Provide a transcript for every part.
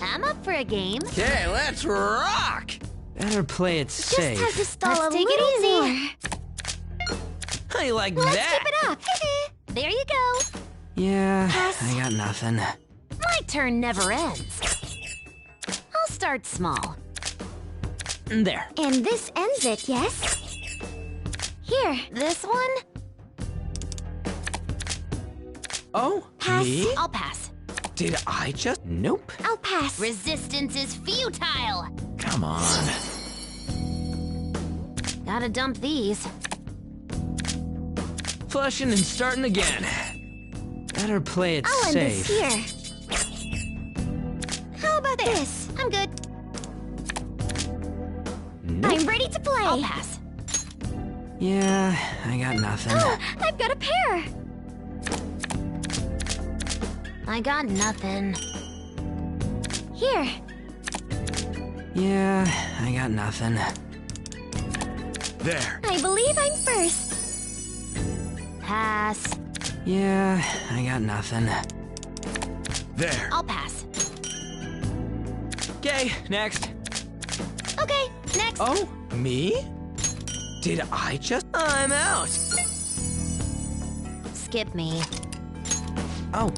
I'm up for a game. Okay, let's rock! Better play it Just safe. have to stall Let's a take little it easy. more. How you like Let's that? keep it up. There you go. Yeah, Pass. I got nothing. My turn never ends. I'll start small. There. And this ends it, yes? Here, this one? Oh, Pass. me? I'll pass. Did I just? Nope. I'll pass. Resistance is futile. Come on. Gotta dump these. Flushing and starting again. Better play it I'll end safe. this here. How about this? I'm good. Nope. I'm ready to play. I'll pass. Yeah, I got nothing. Oh, I've got a pair. I got nothing. Here. Yeah, I got nothing. There. I believe I'm first. Pass. Yeah, I got nothing. There. I'll pass. Okay, next. Okay, next. Oh, me? Did I just? I'm out. Skip me. Oh.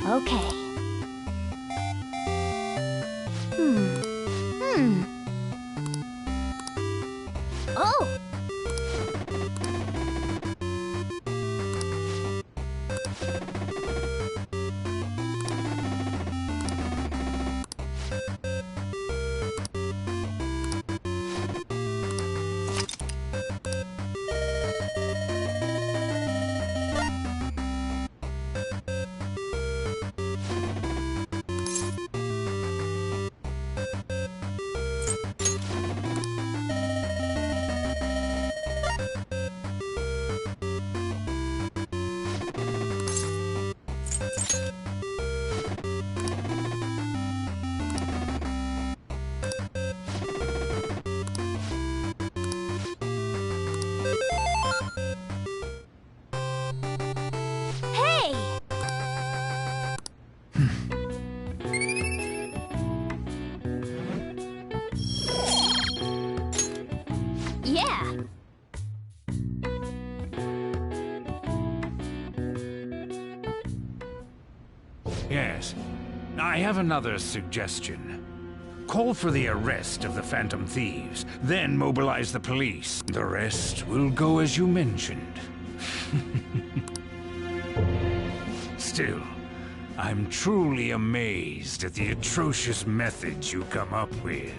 Okay. Oh! Hey! Yeah! Yes. I have another suggestion. Call for the arrest of the Phantom Thieves, then mobilize the police. The rest will go as you mentioned. Still, I'm truly amazed at the atrocious methods you come up with.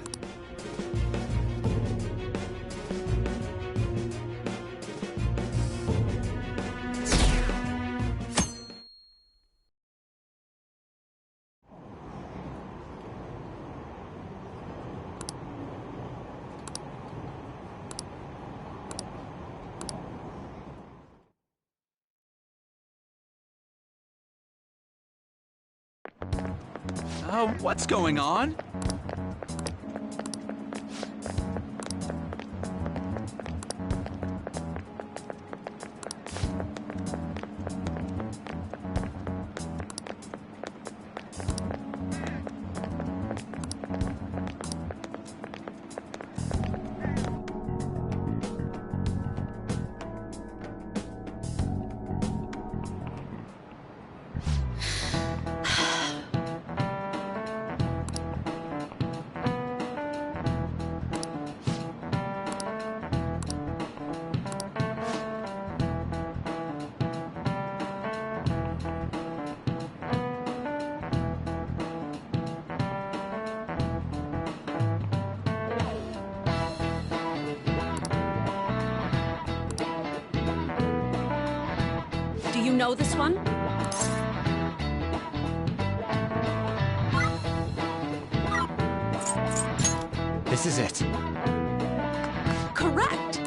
What's going on? Do you know this one? This is it. Correct!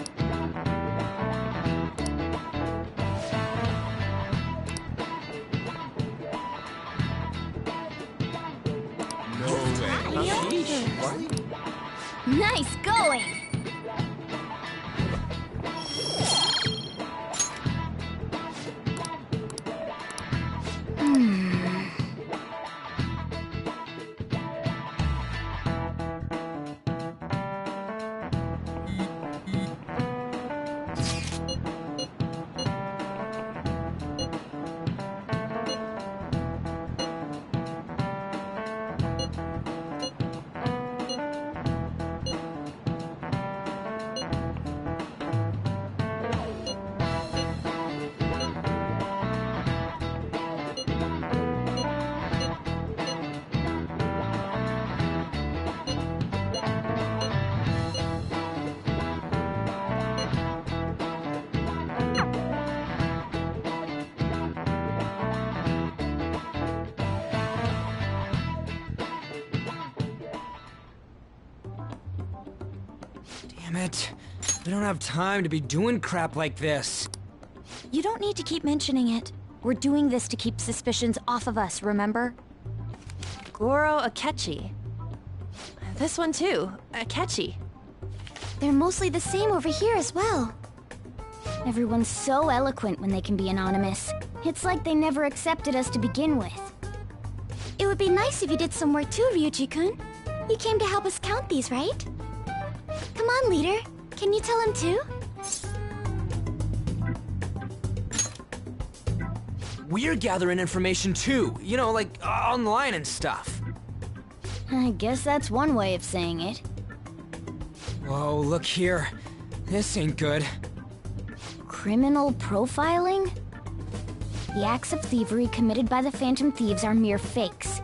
Nice going! Damn it. We don't have time to be doing crap like this. You don't need to keep mentioning it. We're doing this to keep suspicions off of us, remember? Goro Akechi. This one too, Akechi. They're mostly the same over here as well. Everyone's so eloquent when they can be anonymous. It's like they never accepted us to begin with. It would be nice if you did some work too, Ryuji-kun. You came to help us count these, right? Come on, leader. Can you tell him too? we're gathering information too. You know, like online and stuff. I guess that's one way of saying it. Whoa, look here. This ain't good. Criminal profiling? The acts of thievery committed by the Phantom Thieves are mere fakes.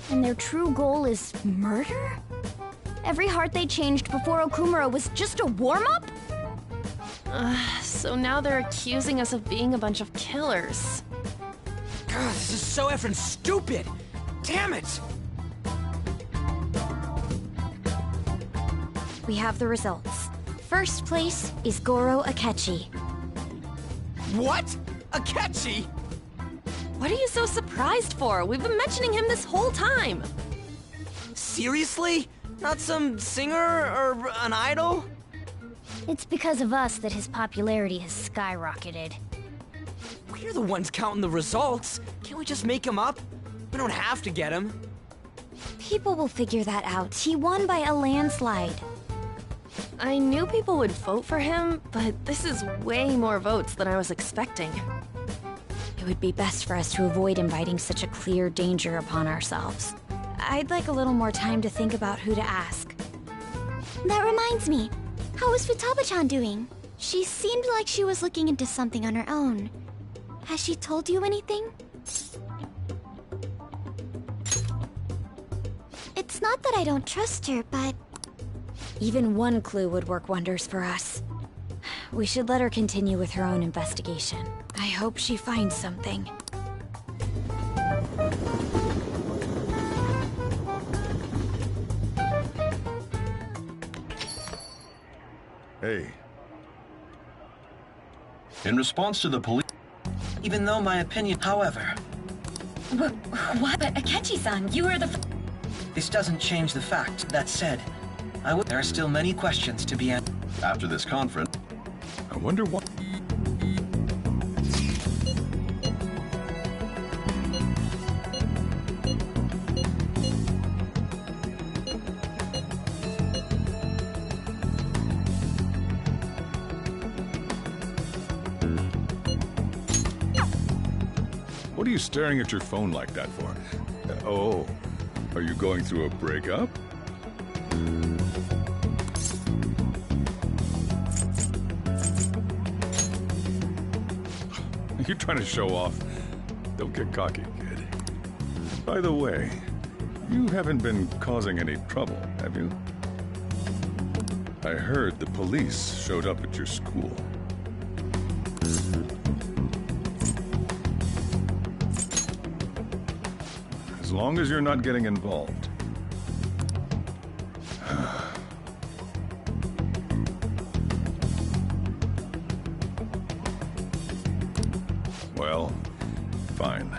And their true goal is murder? Every heart they changed before Okumura was just a warm-up? So now they're accusing us of being a bunch of killers. God, this is so effing stupid! Damn it! We have the results. First place is Goro Akechi. What? Akechi? What are you so surprised for? We've been mentioning him this whole time. Seriously? Not some singer or an idol? It's because of us that his popularity has skyrocketed. We're the ones counting the results. Can't we just make him up? We don't have to get him. People will figure that out. He won by a landslide. I knew people would vote for him, but this is way more votes than I was expecting. It would be best for us to avoid inviting such a clear danger upon ourselves. I'd like a little more time to think about who to ask. That reminds me. How is Futaba-chan doing? She seemed like she was looking into something on her own. Has she told you anything? It's not that I don't trust her, but... Even one clue would work wonders for us. We should let her continue with her own investigation. I hope she finds something. Hey. In response to the police, even though my opinion, however, What? But Akechi-san, you are the... this doesn't change the fact. That said, there are still many questions to be answered. After this conference, I wonder what... What are you staring at your phone like that for? Oh, are you going through a breakup? You're trying to show off. Don't get cocky, kid. By the way, you haven't been causing any trouble, have you? I heard the police showed up at your school. As long as you're not getting involved. Well, fine.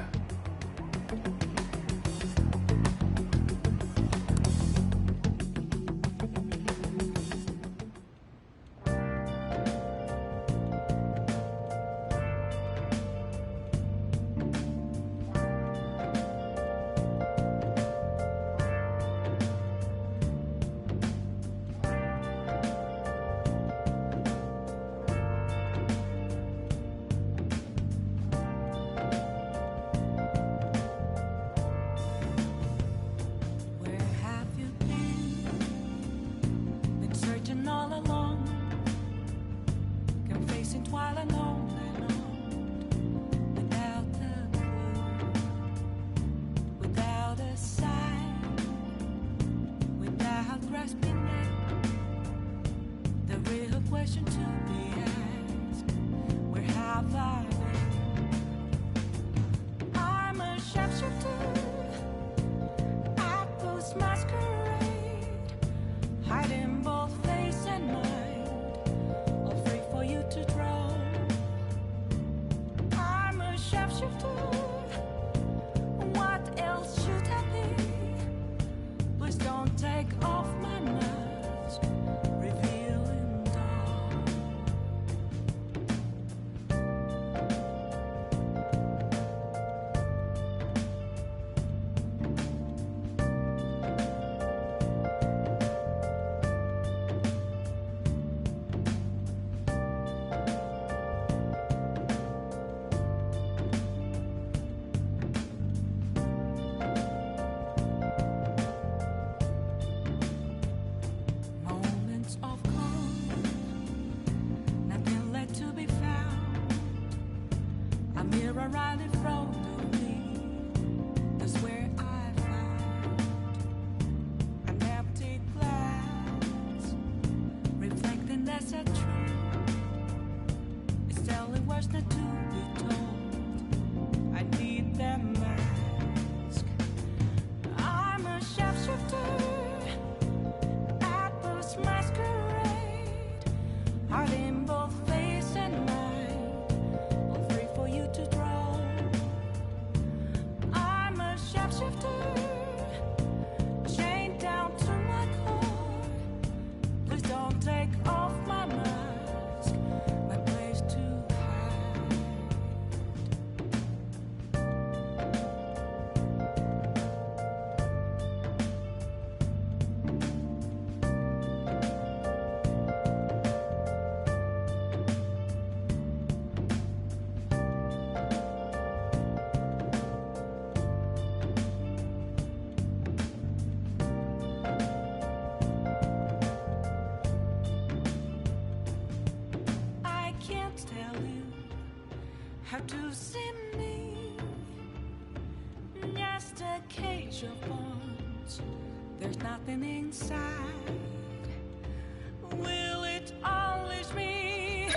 are right in front of me. That's where I found an empty glass, reflecting that's a truth. It's telling words not to be told. I need them mask. I'm a shapeshifter at this masquerade, heart in both face and mind, all free for you to draw. I'm a shapeshifter, chained down to my core. Please don't take off my mask, my place to hide. I can't tell you how to see me. Just a cage of bones. There's nothing inside. Will it unleash me?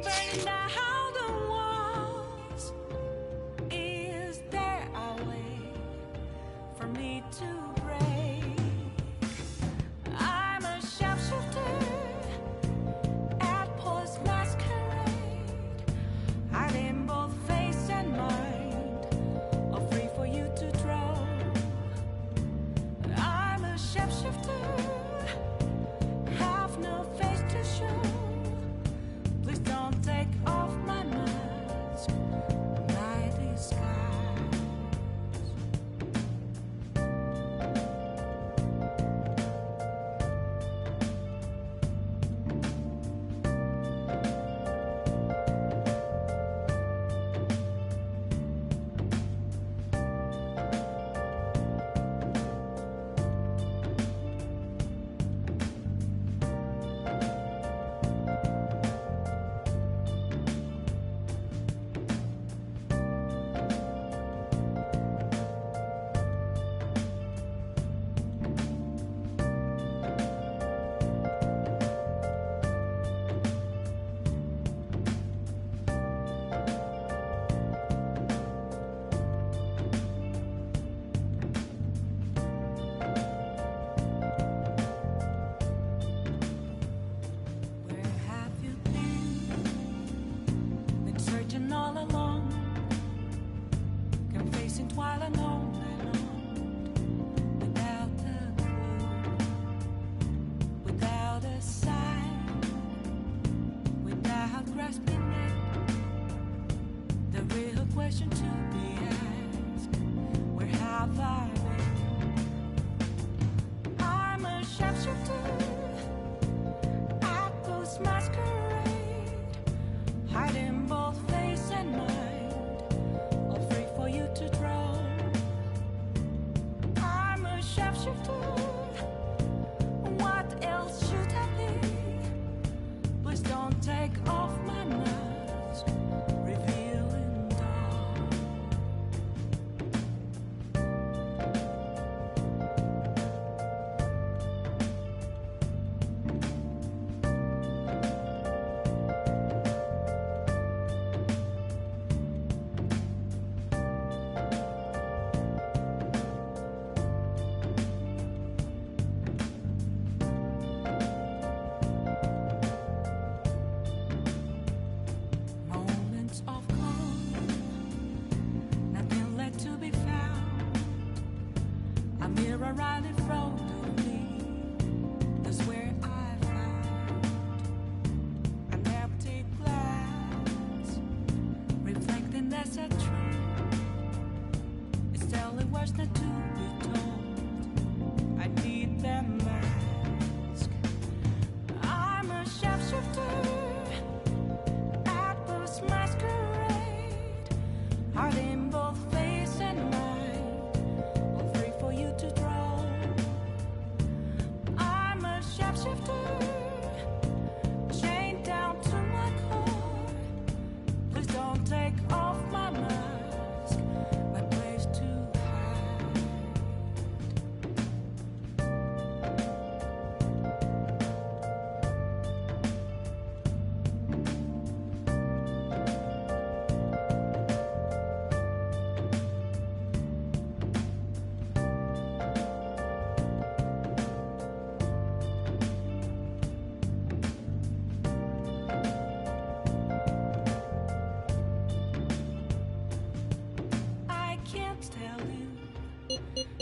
Burning down the walls. Is there a way for me to break? I'm a shapeshifter at post masquerade, hiding both face and mind, all free for you to draw. I'm a shapeshifter, have no face to show. Please don't take off my mask, my disguise. Where have you been? Been searching all along, confessing while alone and on, without a clue, without a sign, without grasping it. The real question to be asked: where have I been? I'm a shapeshifter at post masquerade, hiding both face and mind, all free for you to draw. I'm a shapeshifter, what else should I be? Please don't take off my mask, revealing dawn. Moment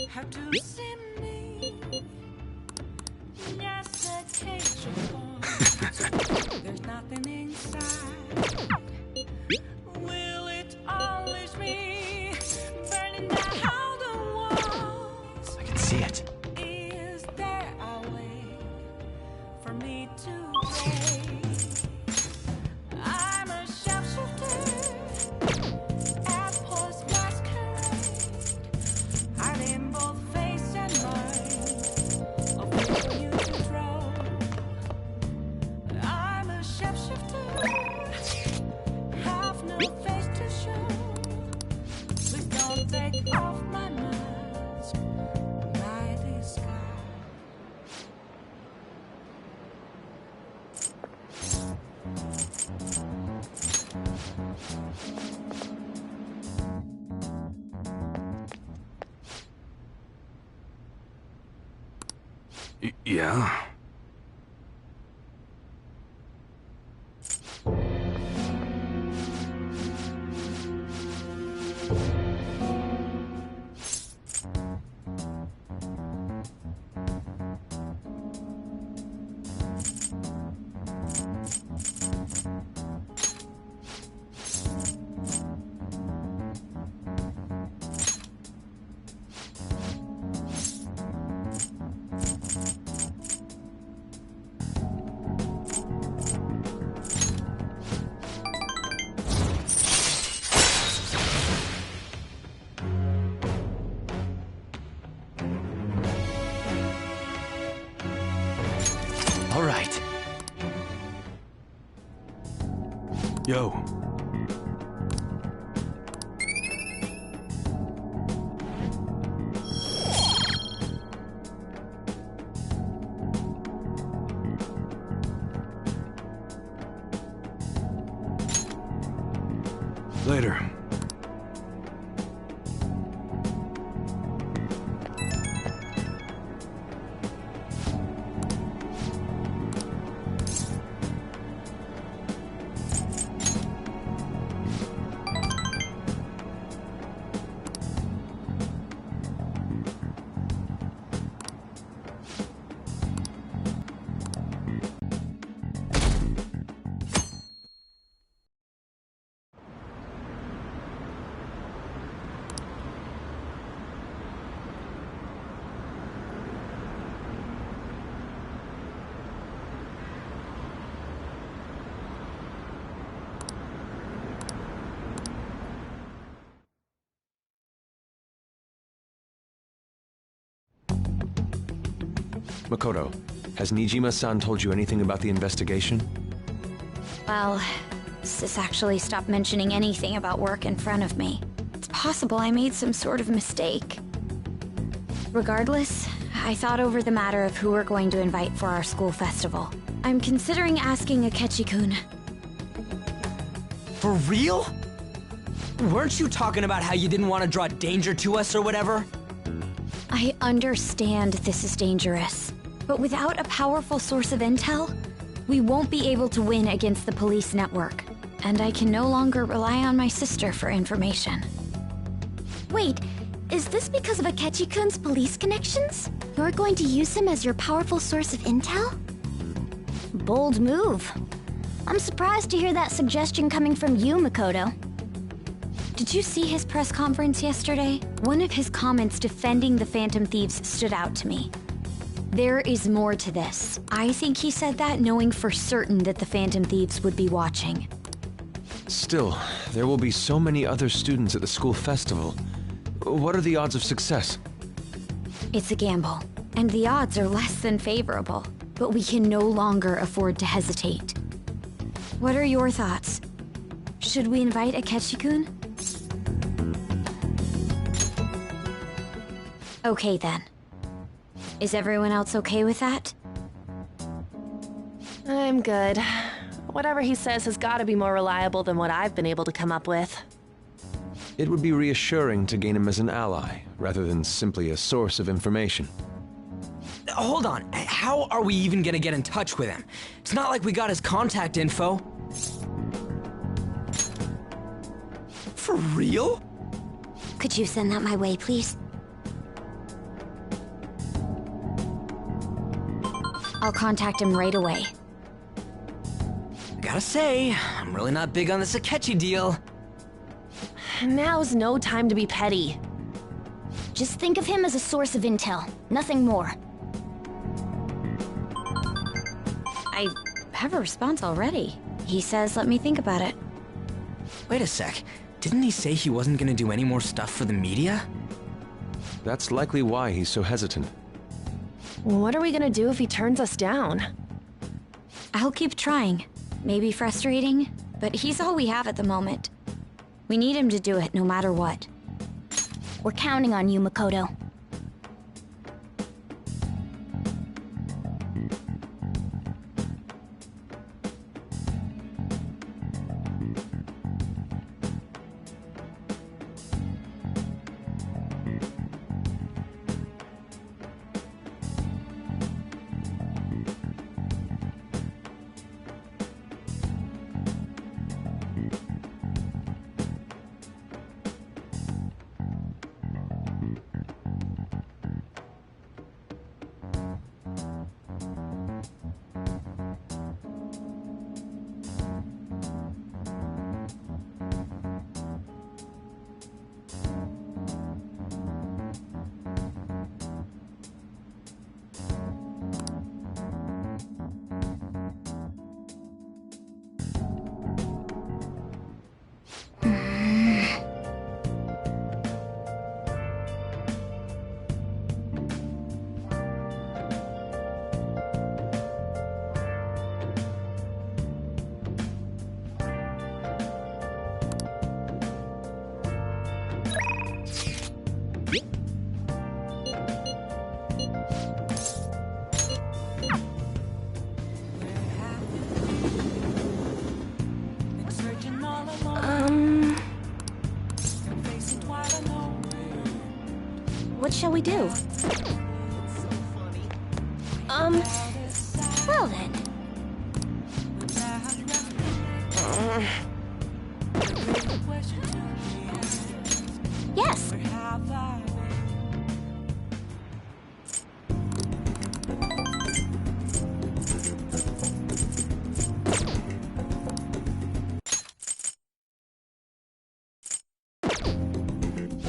have to see me. Yes, a cage of thorns. There's nothing inside. Will it always be burning down the walls? I can see it. Is there a way for me to break? I'm a sharpshooter at Post Masquerade. I'm in both face and mind of where you to throw. I'm a sharpshooter, have no face to show. Please don't take off my mask, my disguise. Yeah? All right. Yo. Later. Makoto, has Nijima-san told you anything about the investigation? Well, Sis actually stopped mentioning anything about work in front of me. It's possible I made some sort of mistake. Regardless, I thought over the matter of who we're going to invite for our school festival. I'm considering asking Akechi-kun. For real? Weren't you talking about how you didn't want to draw danger to us or whatever? I understand this is dangerous, but without a powerful source of intel, we won't be able to win against the police network, and I can no longer rely on my sister for information. Wait, is this because of Akechi-kun's police connections? You're going to use him as your powerful source of intel? Bold move. I'm surprised to hear that suggestion coming from you, Makoto. Did you see his press conference yesterday? One of his comments defending the Phantom Thieves stood out to me. There is more to this. I think he said that knowing for certain that the Phantom Thieves would be watching. Still, there will be so many other students at the school festival. What are the odds of success? It's a gamble, and the odds are less than favorable, but we can no longer afford to hesitate. What are your thoughts? Should we invite Akechi-kun? Okay then. Is everyone else okay with that? I'm good. Whatever he says has got to be more reliable than what I've been able to come up with. It would be reassuring to gain him as an ally, rather than simply a source of information. Hold on, how are we even gonna get in touch with him? It's not like we got his contact info. For real? Could you send that my way, please? I'll contact him right away. Gotta say, I'm really not big on this Akechi deal. Now's no time to be petty. Just think of him as a source of intel, nothing more. I have a response already. He says let me think about it. Wait a sec. Didn't he say he wasn't gonna do any more stuff for the media? That's likely why he's so hesitant. What are we gonna do if he turns us down? I'll keep trying. Maybe frustrating, but he's all we have at the moment. We need him to do it no matter what. We're counting on you, Makoto. What shall we do? Well then. Yes.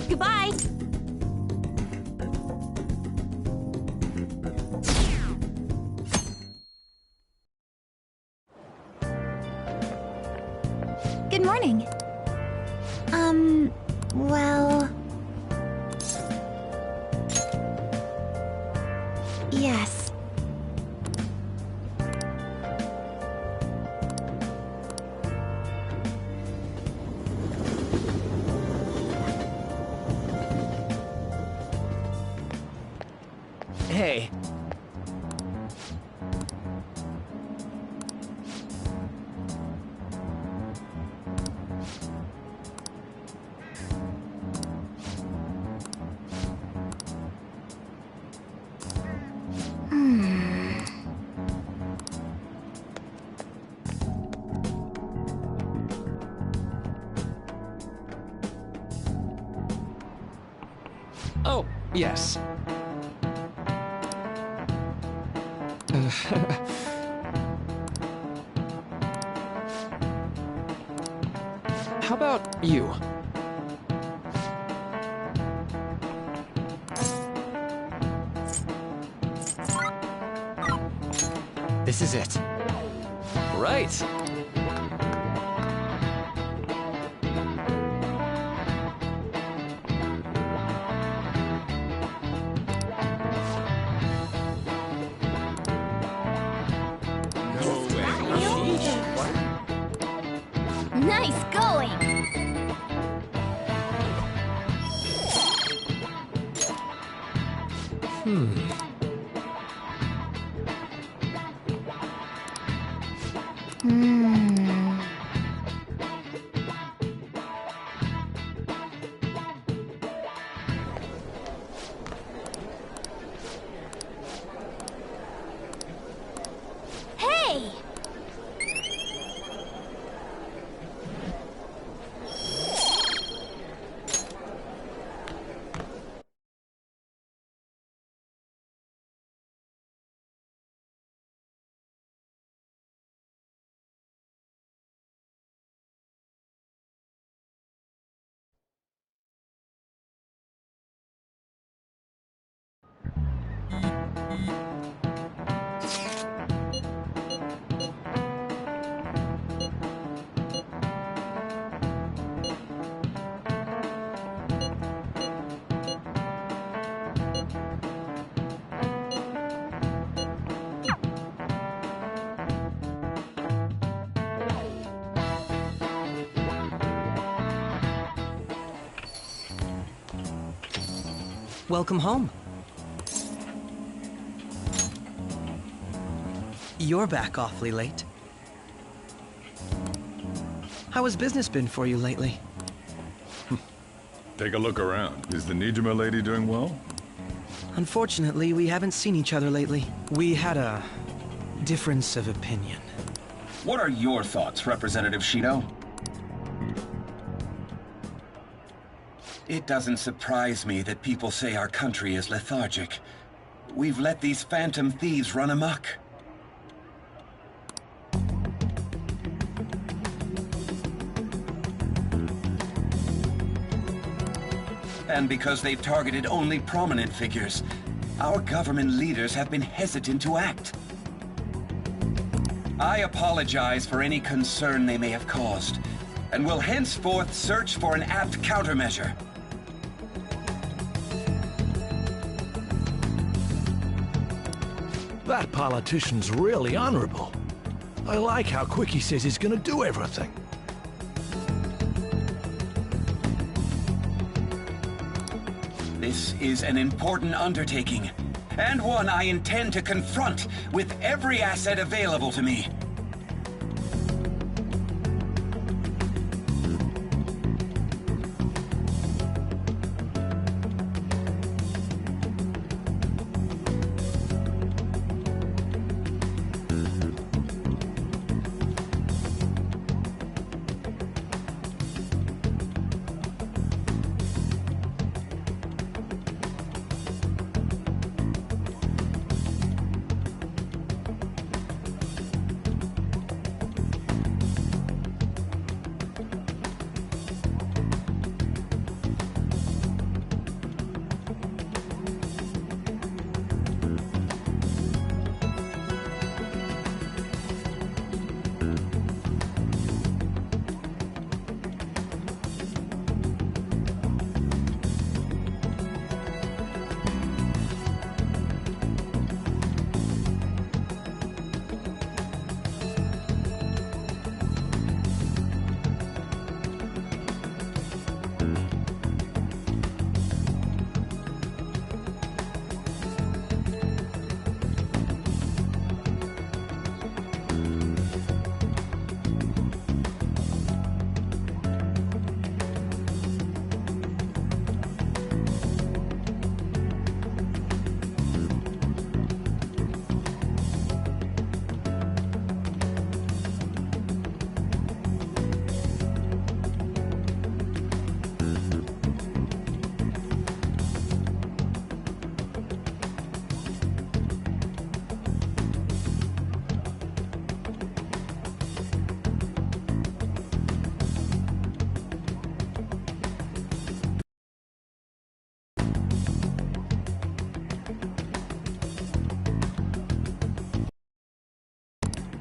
Goodbye. Good morning. Well... Yes. Hey. Oh, yes. How about you? This is it. Right. Nice going! Hey! Welcome home. You're back awfully late. How has business been for you lately? Take a look around. Is the Nijima lady doing well? Unfortunately, we haven't seen each other lately. We had a difference of opinion. What are your thoughts, Representative Shido? It doesn't surprise me that people say our country is lethargic. We've let these phantom thieves run amok. And because they've targeted only prominent figures, our government leaders have been hesitant to act. I apologize for any concern they may have caused, and will henceforth search for an apt countermeasure. That politician's really honorable. I like how quick he says he's gonna do everything. This is an important undertaking, and one I intend to confront with every asset available to me.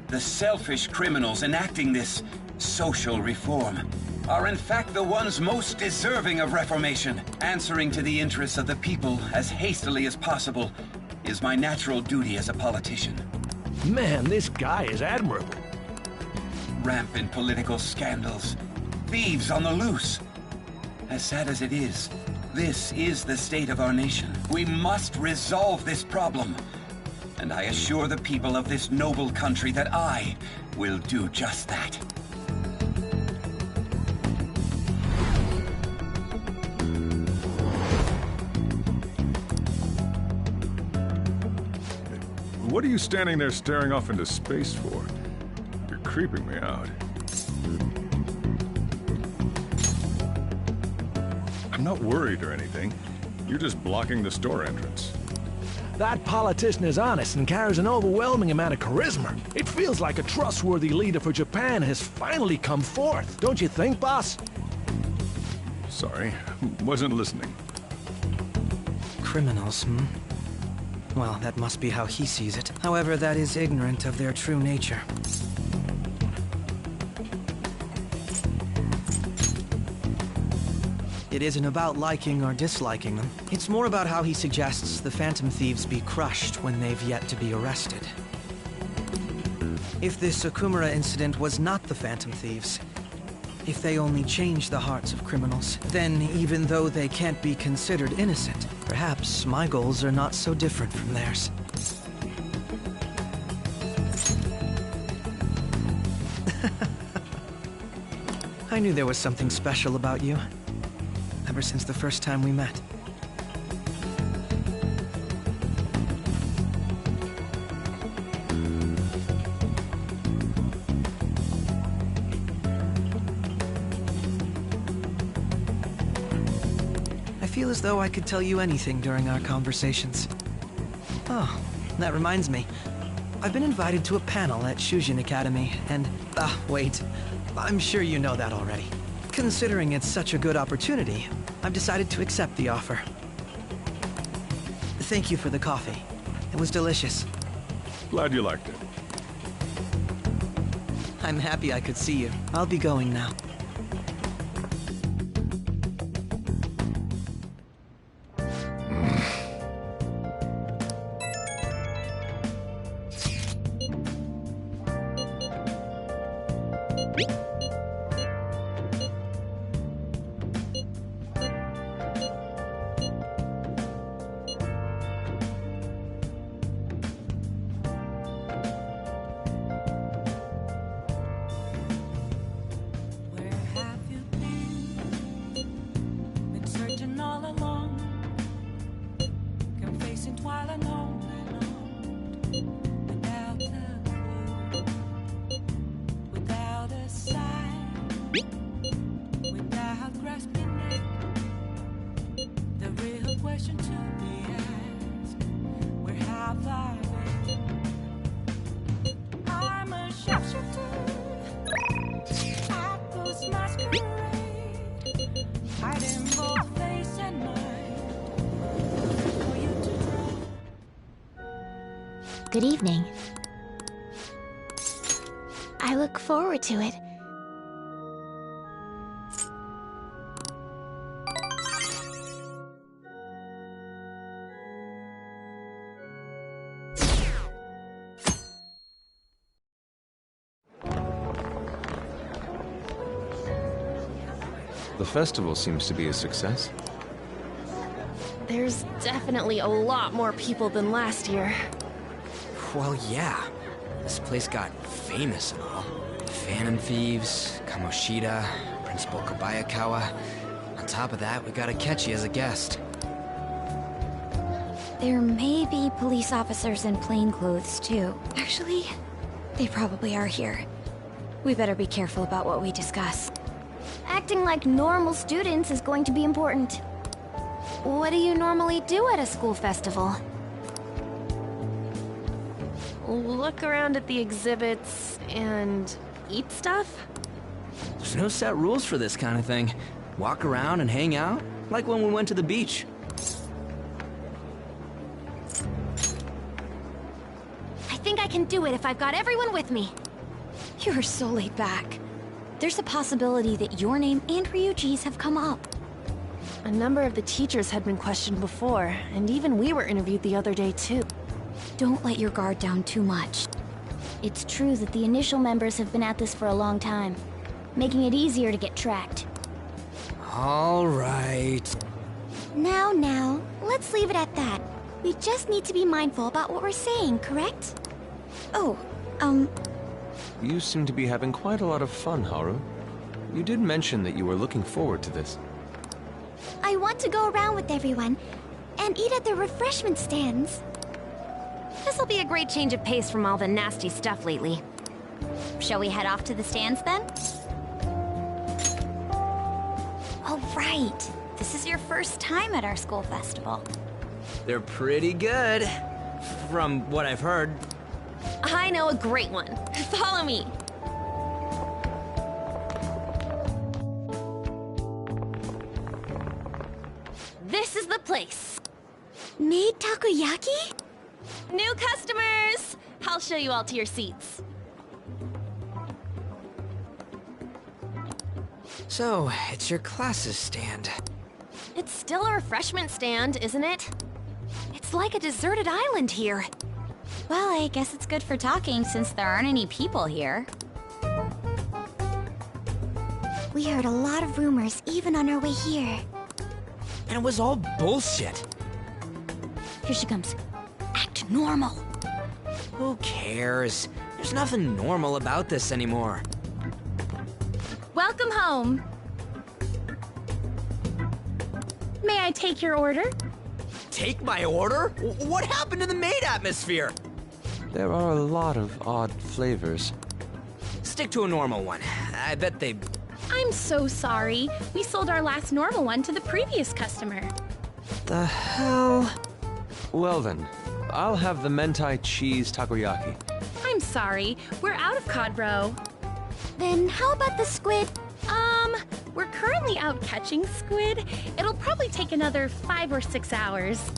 The selfish criminals enacting this social reform are in fact the ones most deserving of reformation. Answering to the interests of the people as hastily as possible is my natural duty as a politician. Man, this guy is admirable. Rampant political scandals, thieves on the loose. As sad as it is, this is the state of our nation. We must resolve this problem. And I assure the people of this noble country that I will do just that. What are you standing there staring off into space for? You're creeping me out. I'm not worried or anything. You're just blocking the store entrance. That politician is honest and carries an overwhelming amount of charisma. It feels like a trustworthy leader for Japan has finally come forth. Don't you think, boss? Sorry, wasn't listening. Criminals, hmm? Well, that must be how he sees it. However, that is ignorant of their true nature. It isn't about liking or disliking them. It's more about how he suggests the Phantom Thieves be crushed when they've yet to be arrested. If this Okumura incident was not the Phantom Thieves, if they only change the hearts of criminals, then even though they can't be considered innocent, perhaps my goals are not so different from theirs. I knew there was something special about you. Ever since the first time we met. I feel as though I could tell you anything during our conversations. Oh, that reminds me. I've been invited to a panel at Shujin Academy, and... wait. I'm sure you know that already. Considering it's such a good opportunity, I've decided to accept the offer. Thank you for the coffee. It was delicious. Glad you liked it. I'm happy I could see you. I'll be going now. Good evening. I look forward to it. The festival seems to be a success. There's definitely a lot more people than last year. Well, yeah. This place got famous and all. Phantom Thieves, Kamoshida, Principal Kobayakawa. On top of that, we got Akechi as a guest. There may be police officers in plain clothes, too. Actually, they probably are here. We better be careful about what we discuss. Acting like normal students is going to be important. What do you normally do at a school festival? Look around at the exhibits and eat stuff? There's no set rules for this kind of thing. Walk around and hang out, like when we went to the beach. I think I can do it if I've got everyone with me. You're so laid back. There's a possibility that your name and Ryuji's have come up. A number of the teachers had been questioned before, and even we were interviewed the other day too. Don't let your guard down too much. It's true that the initial members have been at this for a long time, making it easier to get tracked. All right. Now, let's leave it at that. We just need to be mindful about what we're saying, correct? Oh, You seem to be having quite a lot of fun, Haru. You did mention that you were looking forward to this. I want to go around with everyone and eat at the refreshment stands. This'll be a great change of pace from all the nasty stuff lately. Shall we head off to the stands then? Oh, right. This is your first time at our school festival. They're pretty good, from what I've heard. I know a great one. Follow me. This is the place. Made takoyaki? New customers! I'll show you all to your seats. So, it's your class's stand. It's still a refreshment stand, isn't it? It's like a deserted island here. Well, I guess it's good for talking since there aren't any people here. We heard a lot of rumors even on our way here. And it was all bullshit. Here she comes. Act normal. Who cares? There's nothing normal about this anymore. Welcome home. May I take your order? Take my order? What happened to the maid atmosphere? There are a lot of odd flavors. Stick to a normal one. I bet they... I'm so sorry. We sold our last normal one to the previous customer. The hell? Well then, I'll have the mentai cheese takoyaki. I'm sorry. We're out of cod roe. Then how about the squid? We're currently out catching squid. It'll probably take another 5 or 6 hours.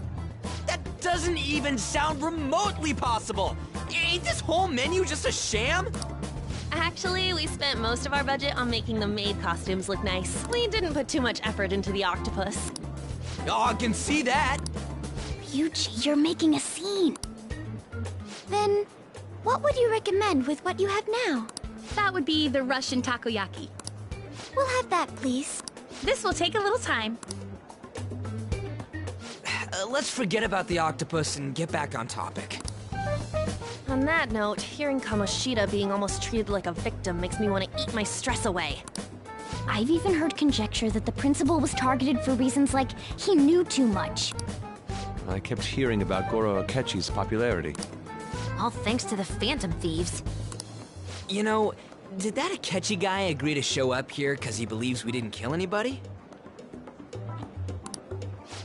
That doesn't even sound remotely possible! Ain't this whole menu just a sham? Actually, we spent most of our budget on making the maid costumes look nice. We didn't put too much effort into the octopus. Oh, I can see that! Ryuji, you're making a scene. Then, what would you recommend with what you have now? That would be the Russian takoyaki. We'll have that, please. This will take a little time. Let's forget about the octopus and get back on topic. On that note, hearing Kamoshida being almost treated like a victim makes me want to eat my stress away. I've even heard conjecture that the principal was targeted for reasons like he knew too much. I kept hearing about Goro Akechi's popularity. All thanks to the Phantom Thieves. You know, did that Akechi guy agree to show up here because he believes we didn't kill anybody?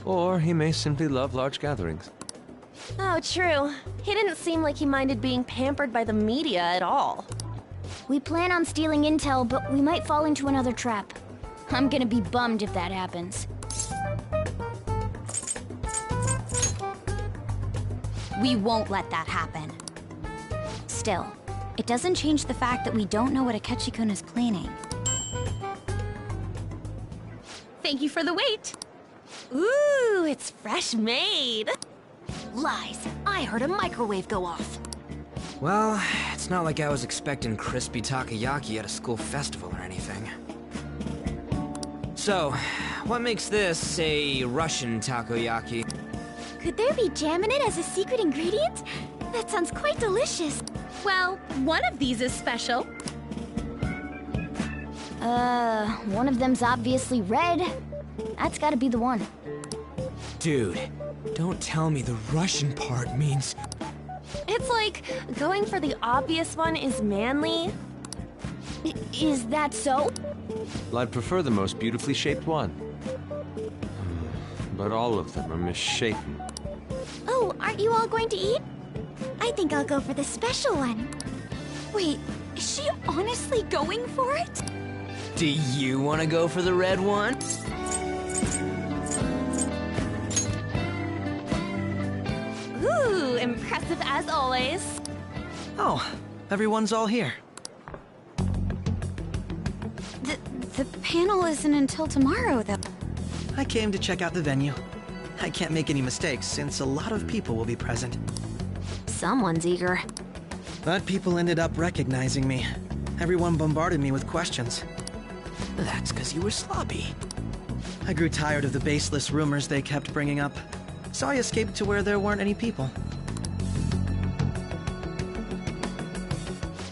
Or he may simply love large gatherings. Oh, true. He didn't seem like he minded being pampered by the media at all. We plan on stealing intel, but we might fall into another trap. I'm gonna be bummed if that happens. We won't let that happen. Still, it doesn't change the fact that we don't know what Akechi-kun is planning. Thank you for the wait. Ooh, it's fresh made. Lies. I heard a microwave go off. Well, it's not like I was expecting crispy takoyaki at a school festival or anything. So, what makes this a Russian takoyaki? Could there be jam in it as a secret ingredient? That sounds quite delicious. Well, one of these is special. One of them's obviously red. That's gotta be the one. Dude, don't tell me the Russian part means... It's like going for the obvious one is manly. Is that so? Well, I'd prefer the most beautifully shaped one. But all of them are misshapen. Oh, aren't you all going to eat? I think I'll go for the special one. Wait, is she honestly going for it? Do you want to go for the red one? Ooh, impressive as always. Oh, everyone's all here. The panel isn't until tomorrow, though. I came to check out the venue. I can't make any mistakes since a lot of people will be present. Someone's eager. But people ended up recognizing me. Everyone bombarded me with questions. That's because you were sloppy. I grew tired of the baseless rumors they kept bringing up, so I escaped to where there weren't any people.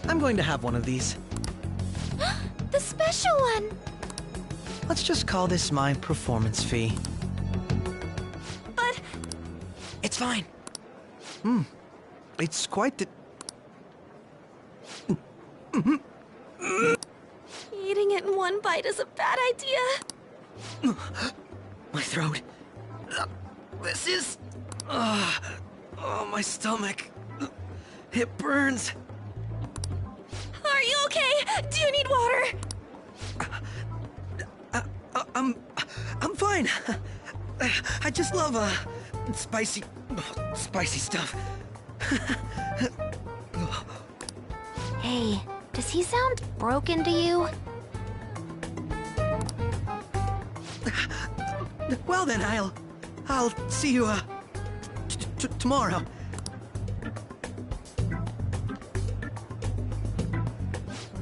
I'm going to have one of these. The special one! Let's just call this my performance fee. But... It's fine. It's quite the... Eating it in one bite is a bad idea. My throat. This is... oh, my stomach. It burns. Are you okay? Do you need water? I'm fine. I just love, spicy stuff. Hey, does he sound broken to you? Well then, I'll see you, tomorrow.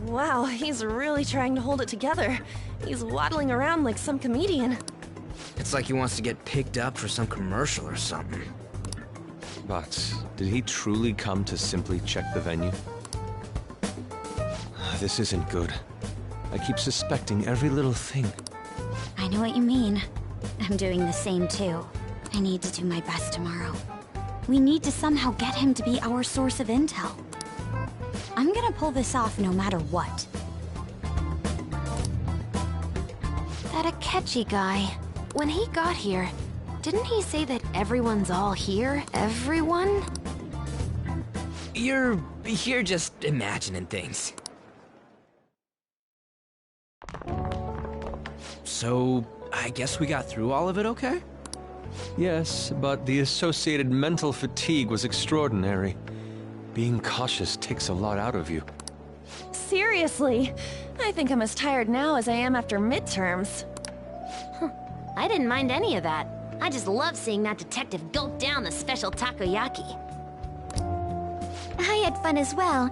Wow, he's really trying to hold it together. He's waddling around like some comedian. It's like he wants to get picked up for some commercial or something. But did he truly come to simply check the venue? This isn't good. I keep suspecting every little thing. I know what you mean. I'm doing the same too. I need to do my best tomorrow. We need to somehow get him to be our source of intel. I'm gonna pull this off no matter what. That Akechi guy, when he got here, didn't he say that everyone's all here? Everyone? You're just imagining things. So, I guess we got through all of it okay? Yes, but the associated mental fatigue was extraordinary. Being cautious takes a lot out of you. Seriously, I think I'm as tired now as I am after midterms. I didn't mind any of that. I just love seeing that detective gulp down the special takoyaki. I had fun as well,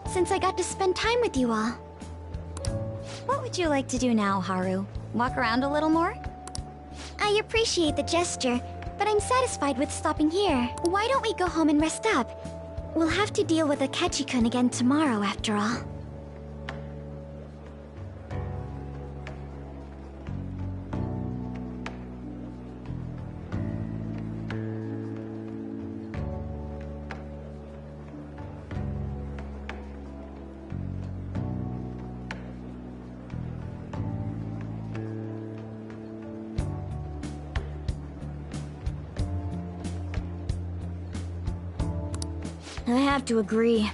since I got to spend time with you all. What would you like to do now, Haru? Walk around a little more? I appreciate the gesture, but I'm satisfied with stopping here. Why don't we go home and rest up? We'll have to deal with Akechi-kun again tomorrow, after all. I have to agree.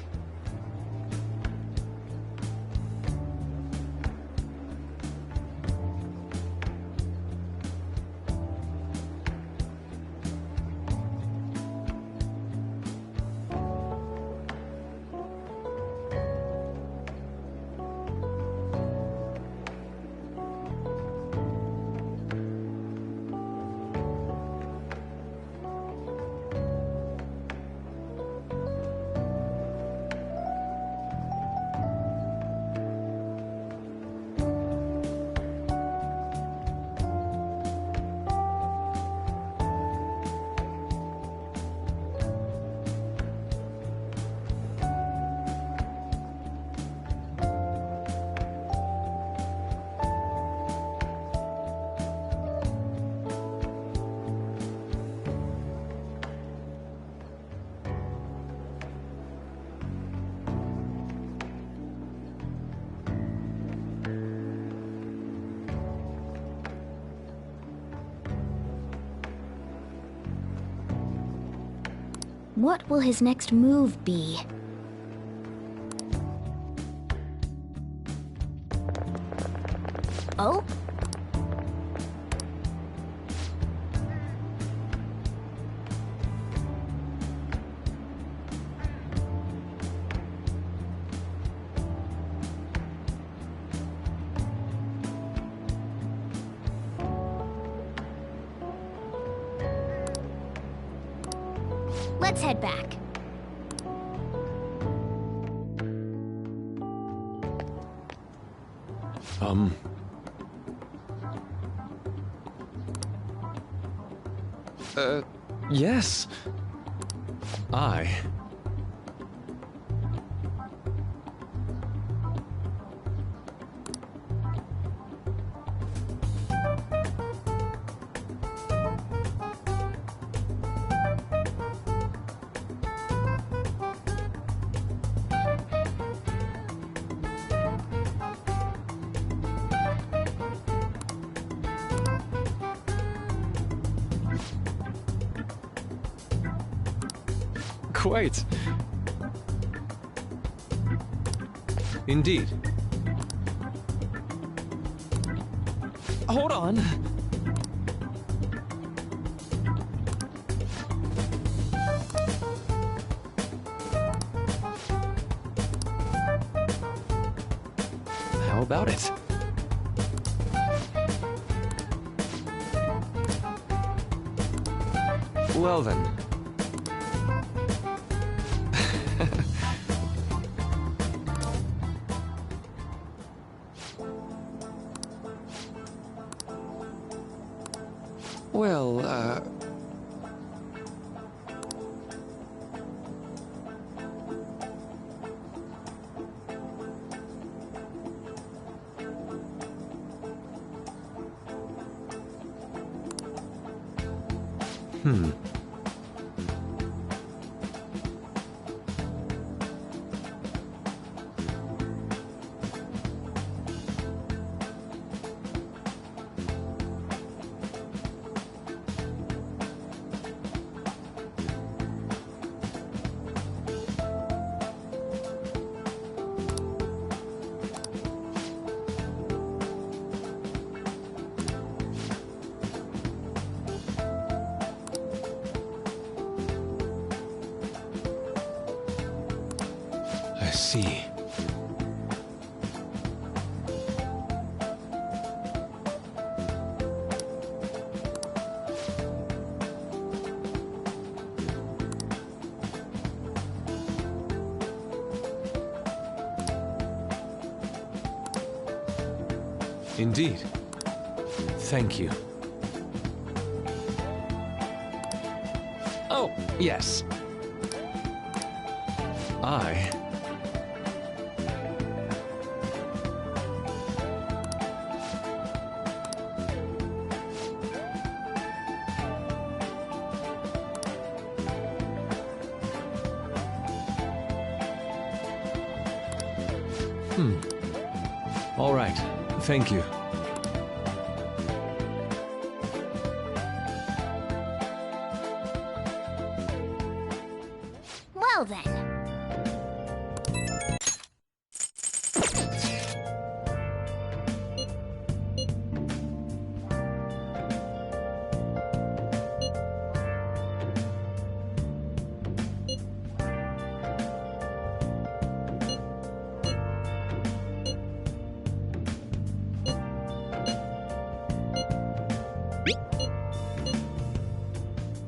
What will his next move be? Oh? Let's head back. Yes. Quite. Indeed. Hold on. about it. Well then. Well, I see. Indeed. Thank you. Oh, yes. I... All right. Thank you. Well then.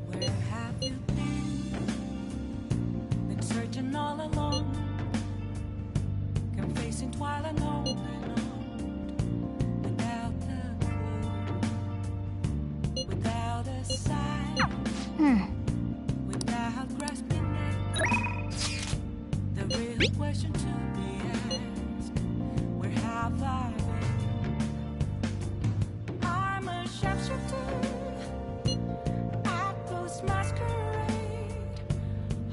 Where have you been? Been searching all along, confessing twilight on and on, without a clue, without a sign, without grasping it. The real question to be asked: where have I been? I'm a sharpshooter. Masquerade,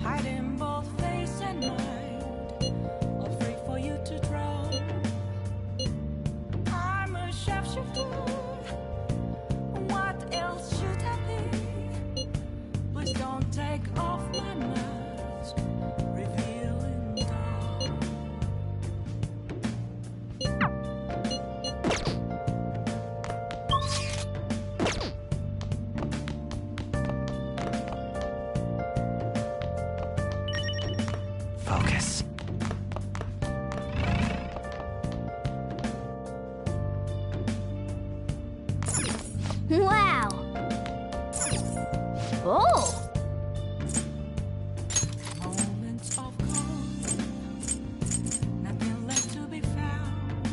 hiding both face and mind, all free for you to draw. I'm a sharpshooter. What else should I be? Please don't take off my mask, revealing dawn. Focus. Wow! Oh! Moments of calm, nothing left to be found.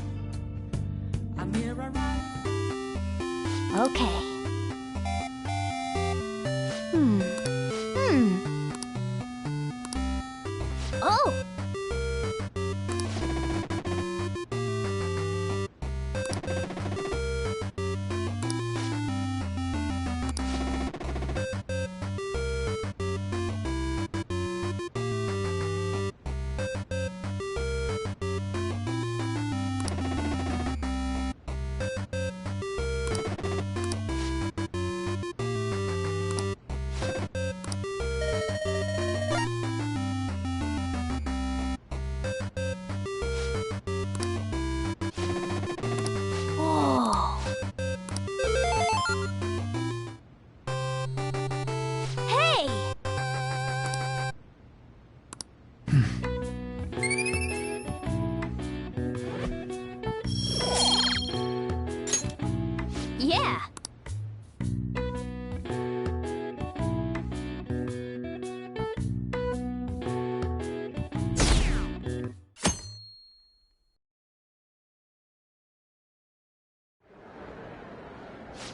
A mirror Okay. Oh!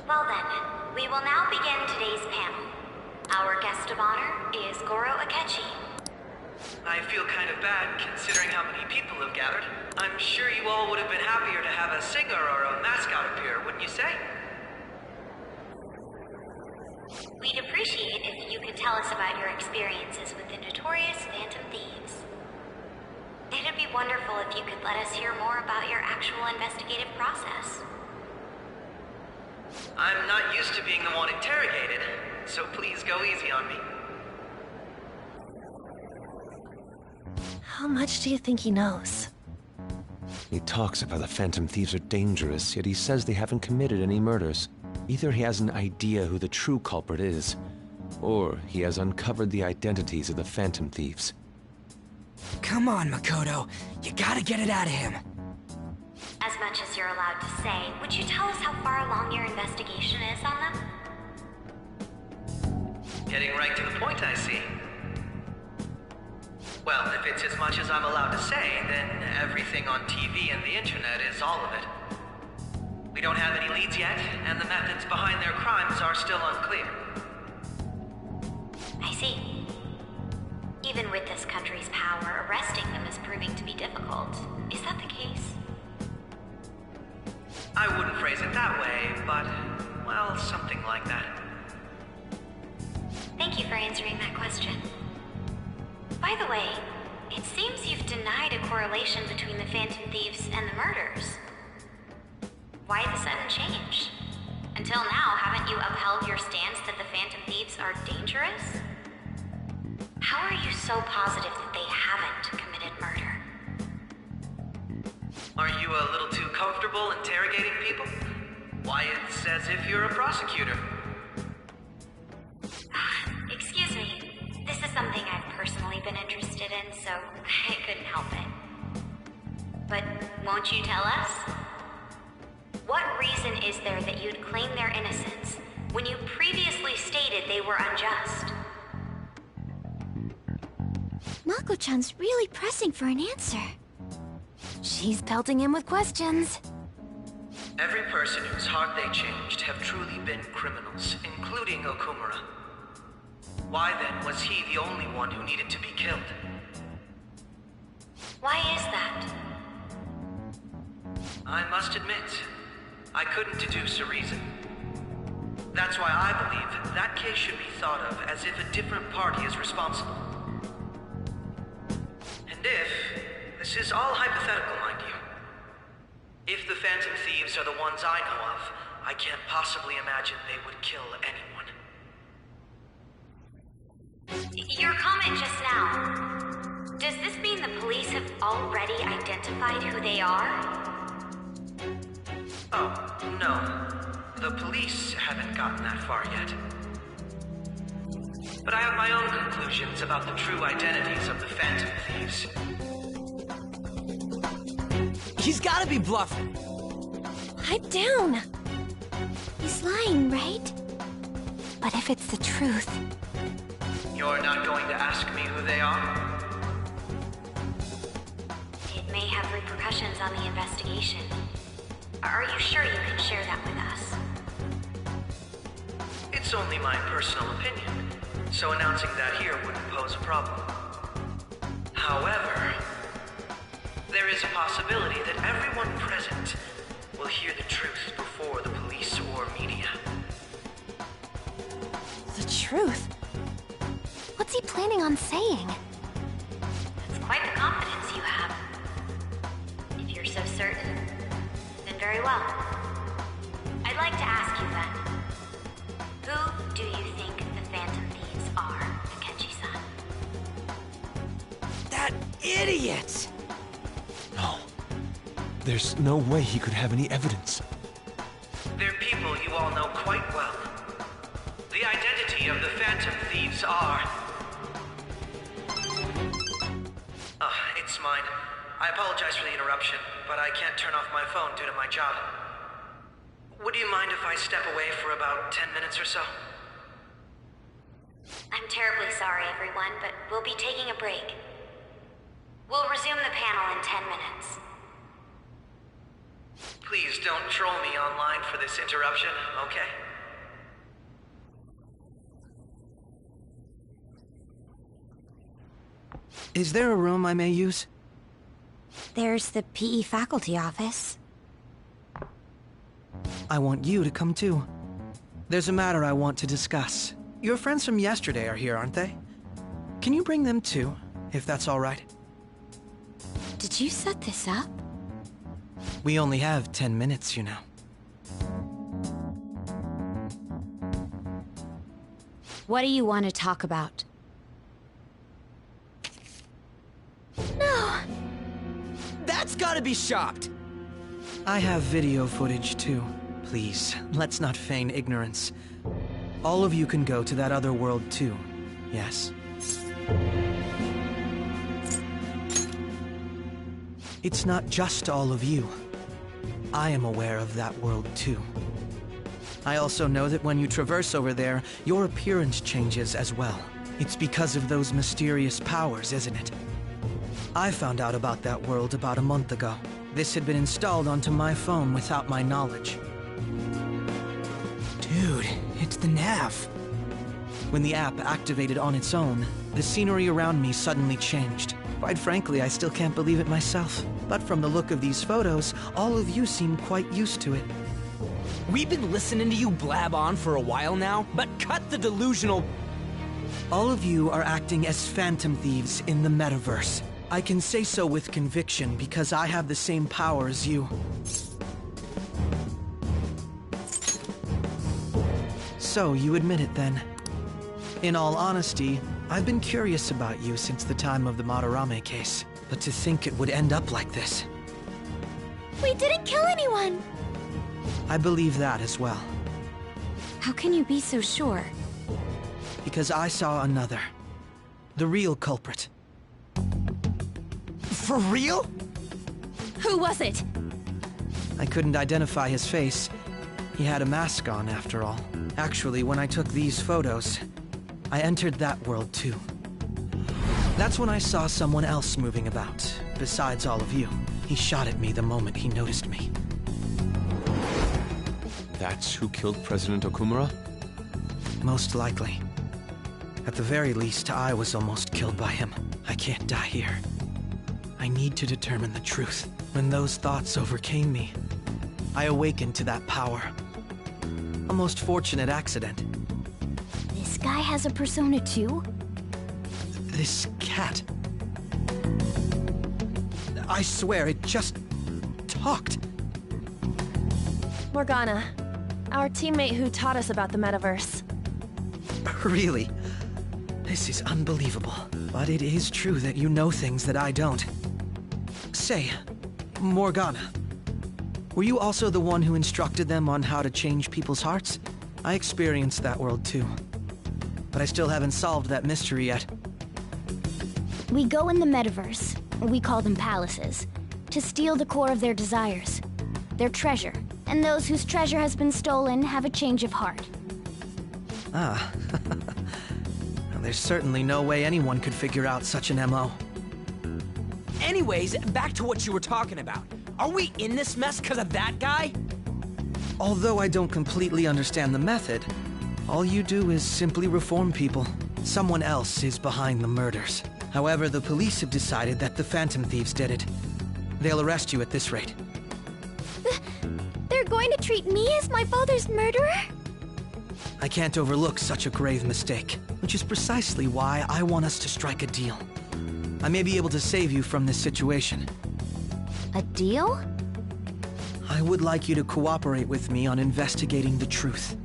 Well then, we will now begin today's panel. Our guest of honor is Goro Akechi. I feel kind of bad considering how many people have gathered. I'm sure you all would have been happier to have a singer or a mascot appear, wouldn't you say? We'd appreciate if you could tell us about your experiences with the notorious Phantom Thieves. It'd be wonderful if you could let us hear more about your actual investigative process. I'm not used to being the one interrogated, so please go easy on me. How much do you think he knows? He talks about the Phantom Thieves are dangerous, yet he says they haven't committed any murders. Either he has an idea who the true culprit is, or he has uncovered the identities of the Phantom Thieves. Come on, Makoto. You gotta get it out of him. As much as you're allowed to say, would you tell us how far along your investigation is on them? Getting right to the point, I see. Well, if it's as much as I'm allowed to say, then everything on TV and the internet is all of it. We don't have any leads yet, and the methods behind their crimes are still unclear. I see. Even with this country's power, arresting them is proving to be difficult. Is that the case? I wouldn't phrase it that way, but, well, something like that. Thank you for answering that question. By the way, it seems you've denied a correlation between the Phantom Thieves and the murders. Why the sudden change? Until now, haven't you upheld your stance that the Phantom Thieves are dangerous? How are you so positive that they haven't committed murder? Are you a little too comfortable interrogating people? Why, it's as if you're a prosecutor. Excuse me. This is something I've personally been interested in, so I couldn't help it. But won't you tell us? What reason is there that you'd claim their innocence when you previously stated they were unjust? Mako-chan's really pressing for an answer. She's pelting him with questions. Every person whose heart they changed have truly been criminals, including Okumura. Why then was he the only one who needed to be killed? Why is that? I must admit, I couldn't deduce a reason. That's why I believe that case should be thought of as if a different party is responsible. And this is all hypothetical, mind you. If the Phantom Thieves are the ones I know of, I can't possibly imagine they would kill anyone. Your comment just now, does this mean the police have already identified who they are? Oh, no. The police haven't gotten that far yet. But I have my own conclusions about the true identities of the Phantom Thieves. He's gotta be bluffing. Pipe down. He's lying, right? But if it's the truth... You're not going to ask me who they are? It may have repercussions on the investigation. Are you sure you can share that with us? It's only my personal opinion, so announcing that here wouldn't pose a problem. However, there is a possibility that everyone present will hear the truth before the police or media. The truth? What's he planning on saying? That's quite the confidence you have. If you're so certain, then very well. I'd like to ask you then, who do you think the Phantom Thieves are, Akechi-san? That idiot! No. There's no way he could have any evidence. They're people you all know quite well. The identity of the Phantom Thieves are... it's mine. I apologize for the interruption, but I can't turn off my phone due to my job. Would you mind if I step away for about 10 minutes or so? I'm terribly sorry, everyone, but we'll be taking a break. We'll resume the panel in 10 minutes. Please Please don't troll me online for this interruption, okay? Is there a room I may use? There's the PE faculty office. I want you to come too. There's a matter I want to discuss. Your friends from yesterday are here, aren't they? Can you bring them too, if that's all right? Did you set this up? We only have 10 minutes, you know. What do you want to talk about? No! That's gotta be shopped! I have video footage too. Please, let's not feign ignorance. All of you can go to that other world too, yes? It's not just all of you. I am aware of that world too. I also know that when you traverse over there, your appearance changes as well. It's because of those mysterious powers, isn't it? I found out about that world about a month ago. This had been installed onto my phone without my knowledge. Dude, it's the nav. When the app activated on its own, the scenery around me suddenly changed. Quite frankly, I still can't believe it myself. But from the look of these photos, all of you seem quite used to it. We've been listening to you blab on for a while now, but cut the delusional... All of you are acting as phantom thieves in the metaverse. I can say so with conviction because I have the same power as you. So, you admit it then. In all honesty, I've been curious about you since the time of the Madarame case. But to think it would end up like this. We didn't kill anyone! I believe that as well. How can you be so sure? Because I saw another. The real culprit. For real? Who was it? I couldn't identify his face. He had a mask on, after all. Actually, when I took these photos, I entered that world too. That's when I saw someone else moving about, besides all of you. He shot at me the moment he noticed me. That's who killed President Okumura? Most likely. At the very least, I was almost killed by him. I can't die here. I need to determine the truth. When those thoughts overcame me, I awakened to that power. A most fortunate accident. This guy has a persona too? This cat. I swear, it just talked. Morgana, our teammate who taught us about the metaverse. Really? This is unbelievable. But it is true that you know things that I don't. Say, Morgana, were you also the one who instructed them on how to change people's hearts? I experienced that world too. But I still haven't solved that mystery yet. We go in the metaverse, we call them palaces, to steal the core of their desires, their treasure, and those whose treasure has been stolen have a change of heart. Ah. Well, there's certainly no way anyone could figure out such an MO. Anyways, back to what you were talking about. Are we in this mess because of that guy? Although I don't completely understand the method, all you do is simply reform people. Someone else is behind the murders. However, the police have decided that the Phantom Thieves did it. They'll arrest you at this rate. They're going to treat me as my father's murderer? I can't overlook such a grave mistake, which is precisely why I want us to strike a deal. I may be able to save you from this situation. A deal? I would like you to cooperate with me on investigating the truth.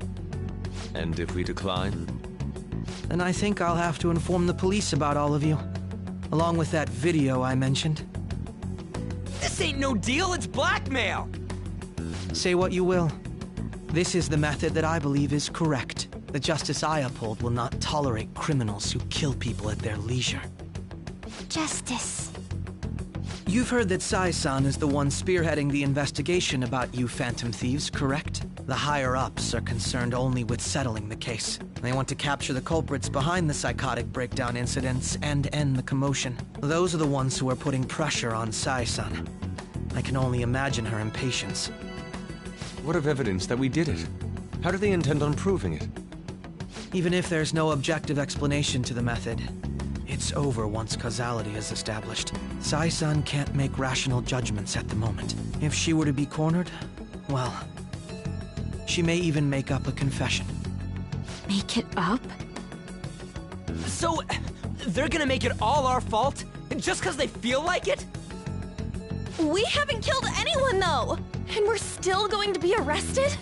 And if we decline? Then I think I'll have to inform the police about all of you, along with that video I mentioned. This ain't no deal, it's blackmail! Say what you will. This is the method that I believe is correct. The justice I uphold will not tolerate criminals who kill people at their leisure. Justice. You've heard that Sai-san is the one spearheading the investigation about you Phantom Thieves, correct? The higher-ups are concerned only with settling the case. They want to capture the culprits behind the psychotic breakdown incidents and end the commotion. Those are the ones who are putting pressure on Sai-san. I can only imagine her impatience. What of evidence that we did it? How do they intend on proving it? Even if there's no objective explanation to the method, it's over once causality is established. Sai-san can't make rational judgments at the moment. If she were to be cornered, well, she may even make up a confession. Make it up? So, they're gonna make it all our fault? Just because they feel like it? We haven't killed anyone, though! And we're still going to be arrested?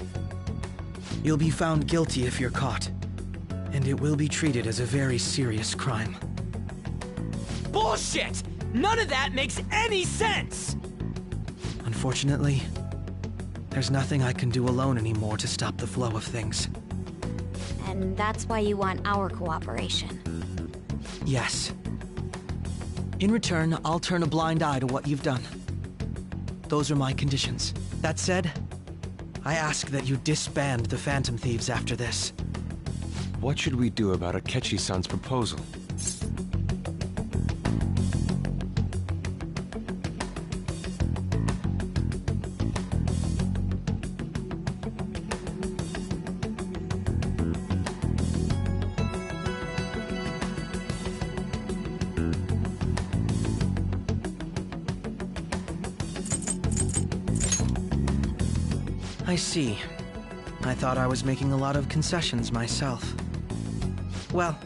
You'll be found guilty if you're caught, and it will be treated as a very serious crime. Bullshit! None of that makes any sense! Unfortunately, there's nothing I can do alone anymore to stop the flow of things. And that's why you want our cooperation. Yes. In return, I'll turn a blind eye to what you've done. Those are my conditions. That said, I ask that you disband the Phantom Thieves after this. What should we do about Akechi-san's proposal? I see. I thought I was making a lot of concessions myself. Well,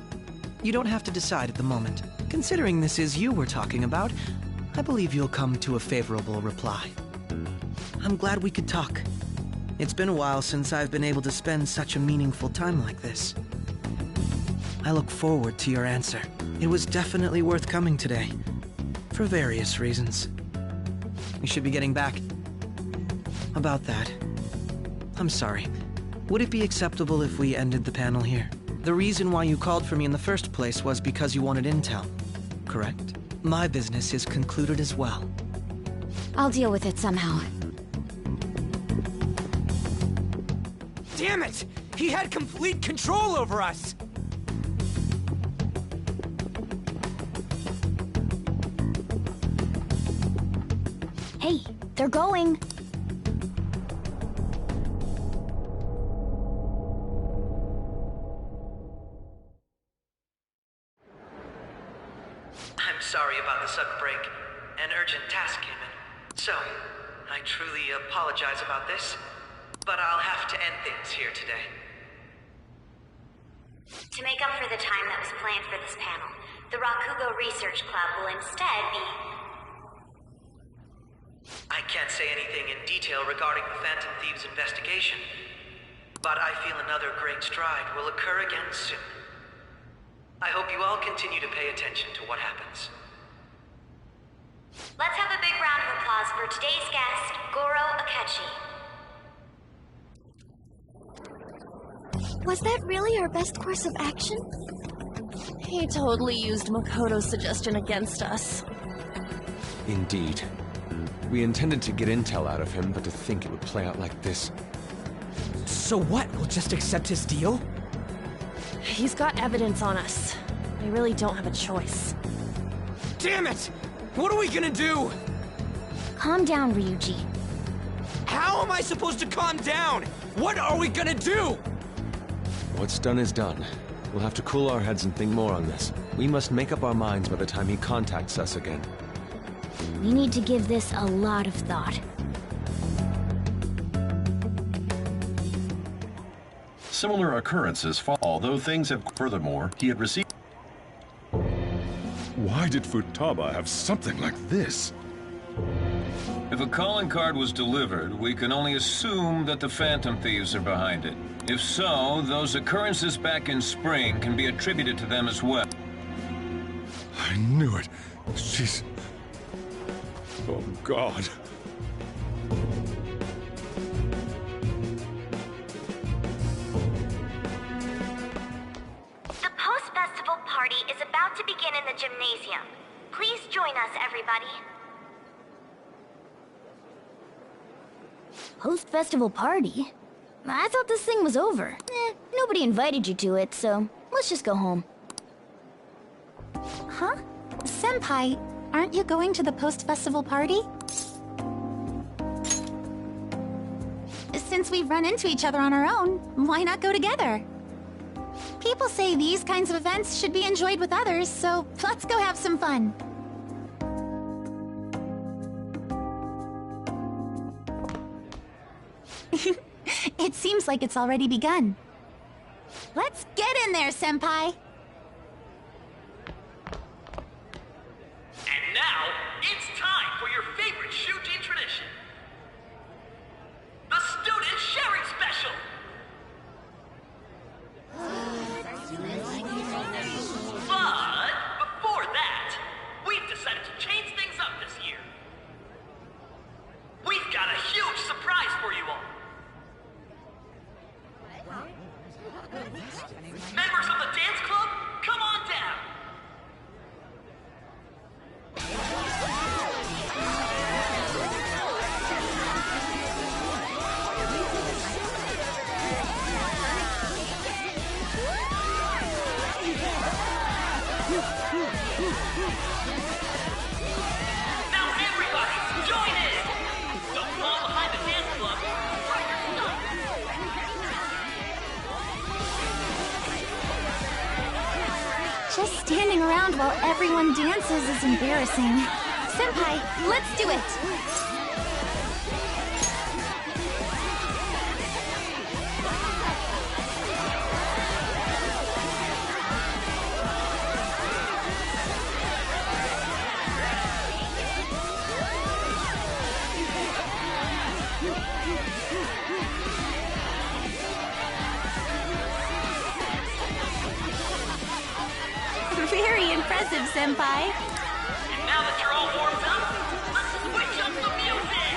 you don't have to decide at the moment. Considering this is you we're talking about, I believe you'll come to a favorable reply. I'm glad we could talk. It's been a while since I've been able to spend such a meaningful time like this. I look forward to your answer. It was definitely worth coming today, for various reasons. We should be getting back. About that, I'm sorry. Would it be acceptable if we ended the panel here? The reason why you called for me in the first place was because you wanted intel, correct? My business is concluded as well. I'll deal with it somehow. Damn it! He had complete control over us! Hey, they're going. I'm sorry about the sudden break. An urgent task came in. So, I truly apologize about this, but I'll have to end things here today. To make up for the time that was planned for this panel, the Rakugo Research Club will instead be... I can't say anything in detail regarding the Phantom Thieves investigation, but I feel another great stride will occur again soon. I hope you all continue to pay attention to what happens. Let's have a big round of applause for today's guest, Goro Akechi. Was that really our best course of action? He totally used Makoto's suggestion against us. Indeed. We intended to get intel out of him, but to think it would play out like this. So what? We'll just accept his deal? He's got evidence on us. We really don't have a choice. Damn it! What are we gonna do? Calm down, Ryuji. How am I supposed to calm down? What are we gonna do? What's done is done. We'll have to cool our heads and think more on this. We must make up our minds by the time he contacts us again. We need to give this a lot of thought. Similar occurrences follow, although things have... Furthermore, he had received... Why did Futaba have something like this? If a calling card was delivered, we can only assume that the Phantom Thieves are behind it. If so, those occurrences back in spring can be attributed to them as well. I knew it. She's... Oh, God. The post-festival party is about to begin in the gymnasium. Please join us, everybody. Post-festival party? I thought this thing was over. Nobody invited you to it, so let's just go home. Huh? Senpai, aren't you going to the post-festival party? Since we've run into each other on our own, why not go together? People say these kinds of events should be enjoyed with others, so let's go have some fun. It seems like it's already begun. Let's get in there, Senpai! And now, it's time for your favorite Shujin tradition. The Student Sharing Special! But, before that, we've decided to change things up this year. We've got a huge surprise for you all. Members of the dance club, come on down! Now everybody, join in! Don't fall behind the dance club. Try your stuff. Just standing around while everyone dances is embarrassing. Senpai, let's do it! Very impressive, Senpai. And now that you're all warmed up, let's switch up the music!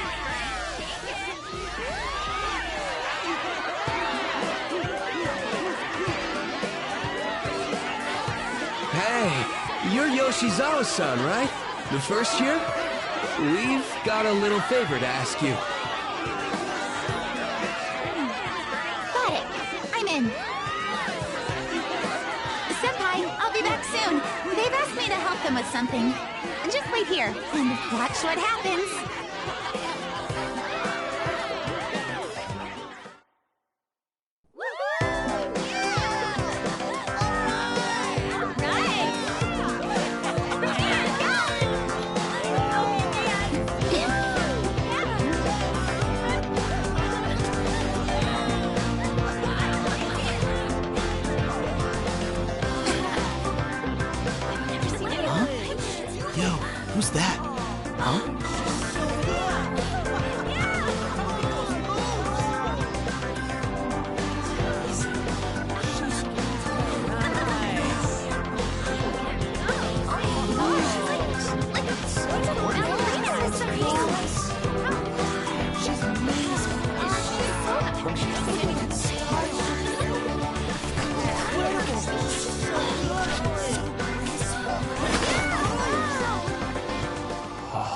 Hey, you're Yoshizawa-san, right? The first year? We've got a little favor to ask you. Got it. I'm in. Senpai, I'll be back soon. They've asked me to help them with something. Just wait here and watch what happens. Who's that? Huh?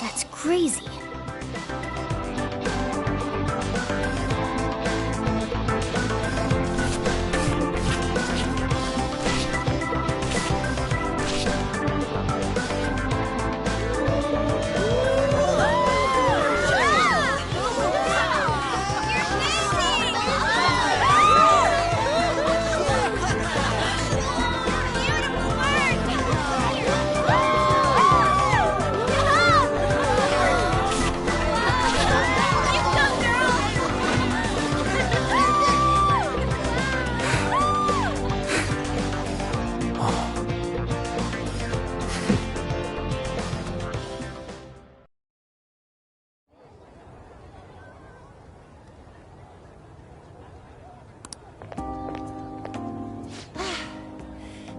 That's crazy.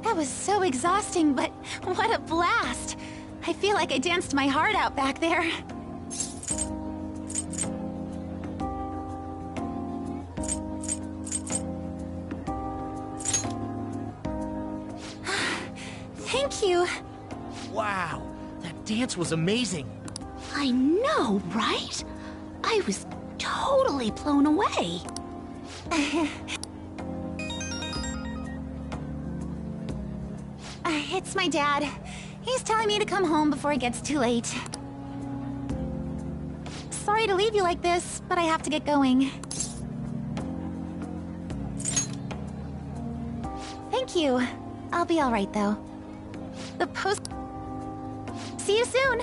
That was so exhausting, but what a blast! I feel like I danced my heart out back there. Thank you. Wow, that dance was amazing. I know, right? I was totally blown away. It's my dad. He's telling me to come home before it gets too late. sorry to leave you like this, but I have to get going. Thank you. I'll be alright, though. The post... See you soon!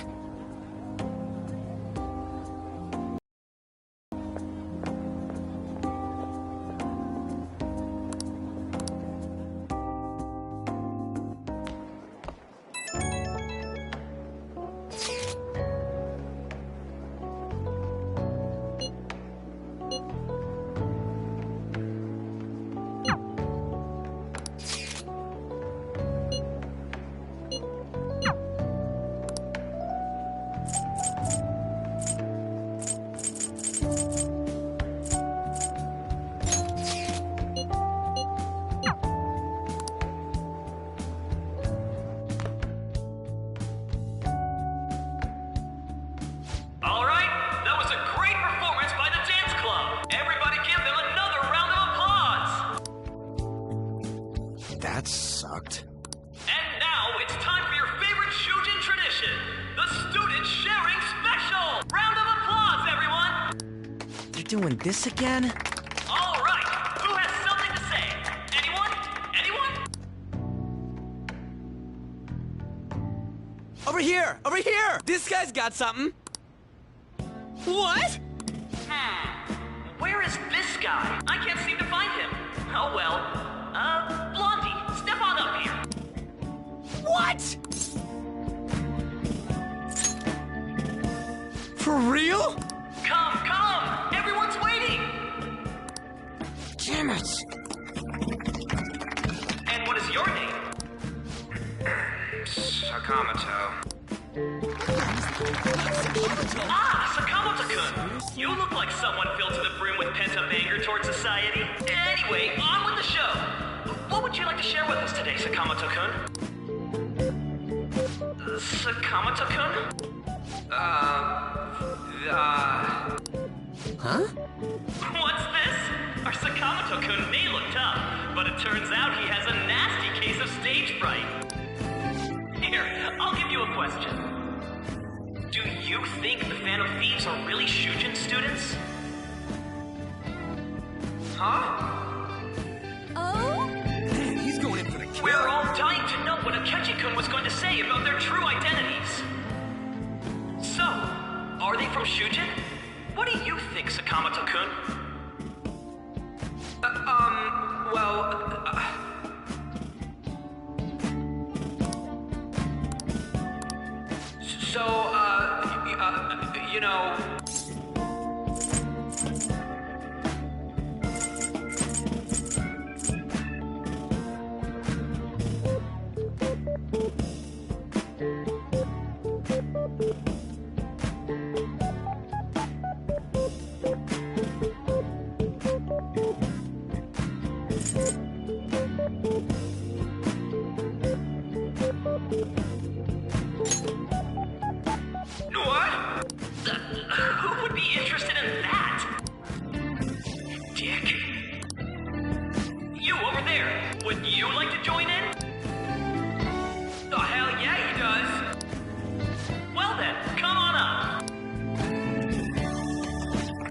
That sucked. And now it's time for your favorite Shujin tradition, the Student Sharing Special! Round of applause, everyone! They're doing this again? All right, who has something to say? Anyone? Anyone? Over here! Over here! This guy's got something. What? Where is this guy? I can't seem to find him. Oh well. Blondie, step on up here. What? For real? Come! Everyone's waiting! Damn it! And what is your name? Sakamoto. Ah, Sakamoto-kun! You look like someone filled to the brim with pent-up anger towards society. Anyway, on with the show. What would you like to share with us today, Sakamoto-kun? Sakamoto-kun? Huh? What's this? Our Sakamoto-kun may look tough, but it turns out he has a nasty case of stage fright. Here, I'll give you a question. Do you think the Phantom Thieves are really Shujin students? Huh? Oh? Man, he's going in for the kill. We're all dying to know what Akechi-kun was going to say about their true identities. So, are they from Shujin? What do you think, Sakamoto-kun? You know... What? Who would be interested in that? Dick. You over there, would you like to join in? Oh, hell yeah, he does. Well then, come on up.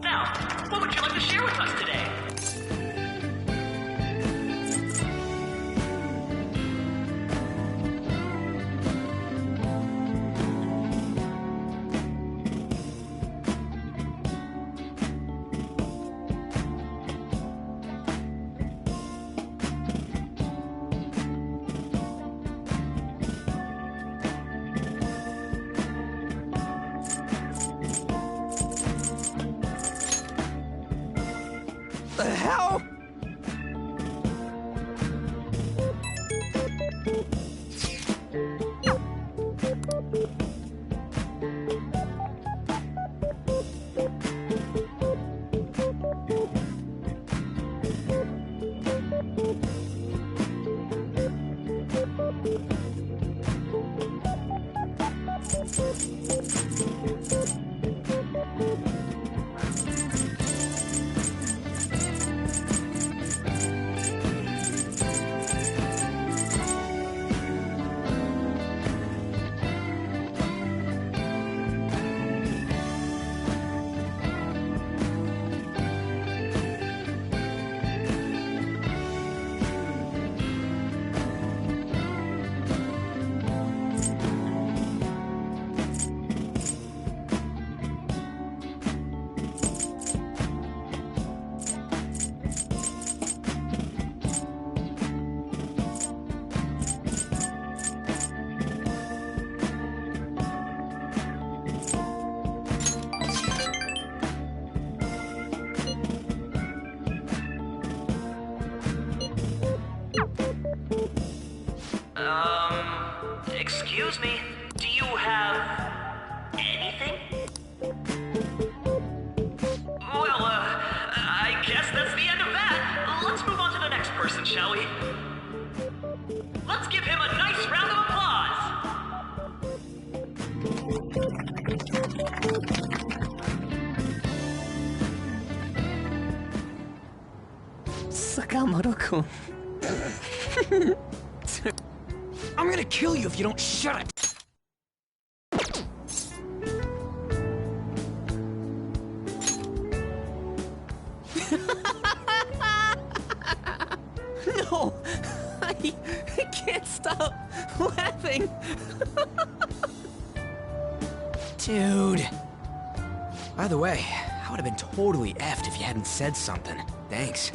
Now, what would you like to share with us today? The hell? Let's give him a nice round of applause! Sakamoto-kun. I'm gonna kill you if you don't shut it! No! I can't stop laughing! Dude. By the way, I would have been totally effed if you hadn't said something. Thanks.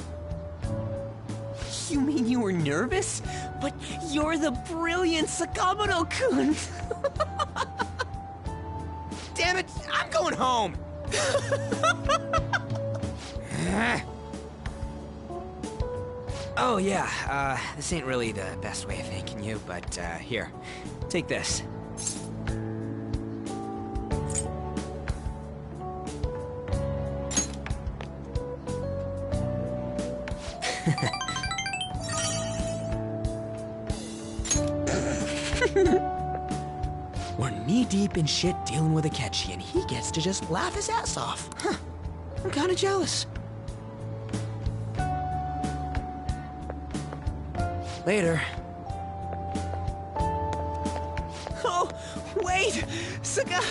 You mean you were nervous? But you're the brilliant Sakamoto-kun! Damn it, I'm going home! Oh yeah, this ain't really the best way of thanking you, but here, take this. We're knee-deep in shit dealing with Akechi, and he gets to just laugh his ass off. Huh. I'm kinda jealous. Later. Oh, wait! Saka...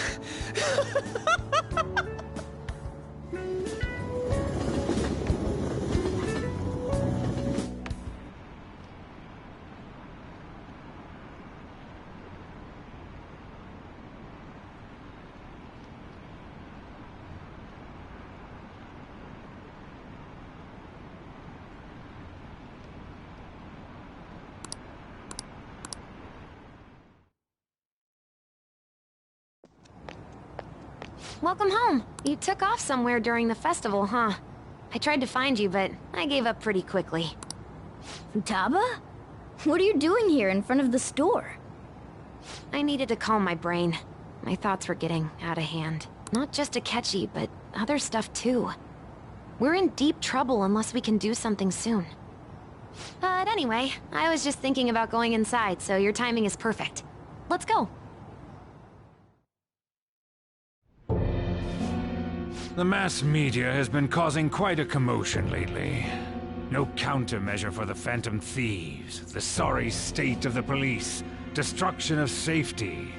Welcome home. You took off somewhere during the festival, huh? I tried to find you, but I gave up pretty quickly. Futaba? What are you doing here in front of the store? I needed to calm my brain. My thoughts were getting out of hand. Not just Akechi, but other stuff too. We're in deep trouble unless we can do something soon. But anyway, I was just thinking about going inside, so your timing is perfect. Let's go. The mass media has been causing quite a commotion lately. No countermeasure for the Phantom Thieves, the sorry state of the police, destruction of safety.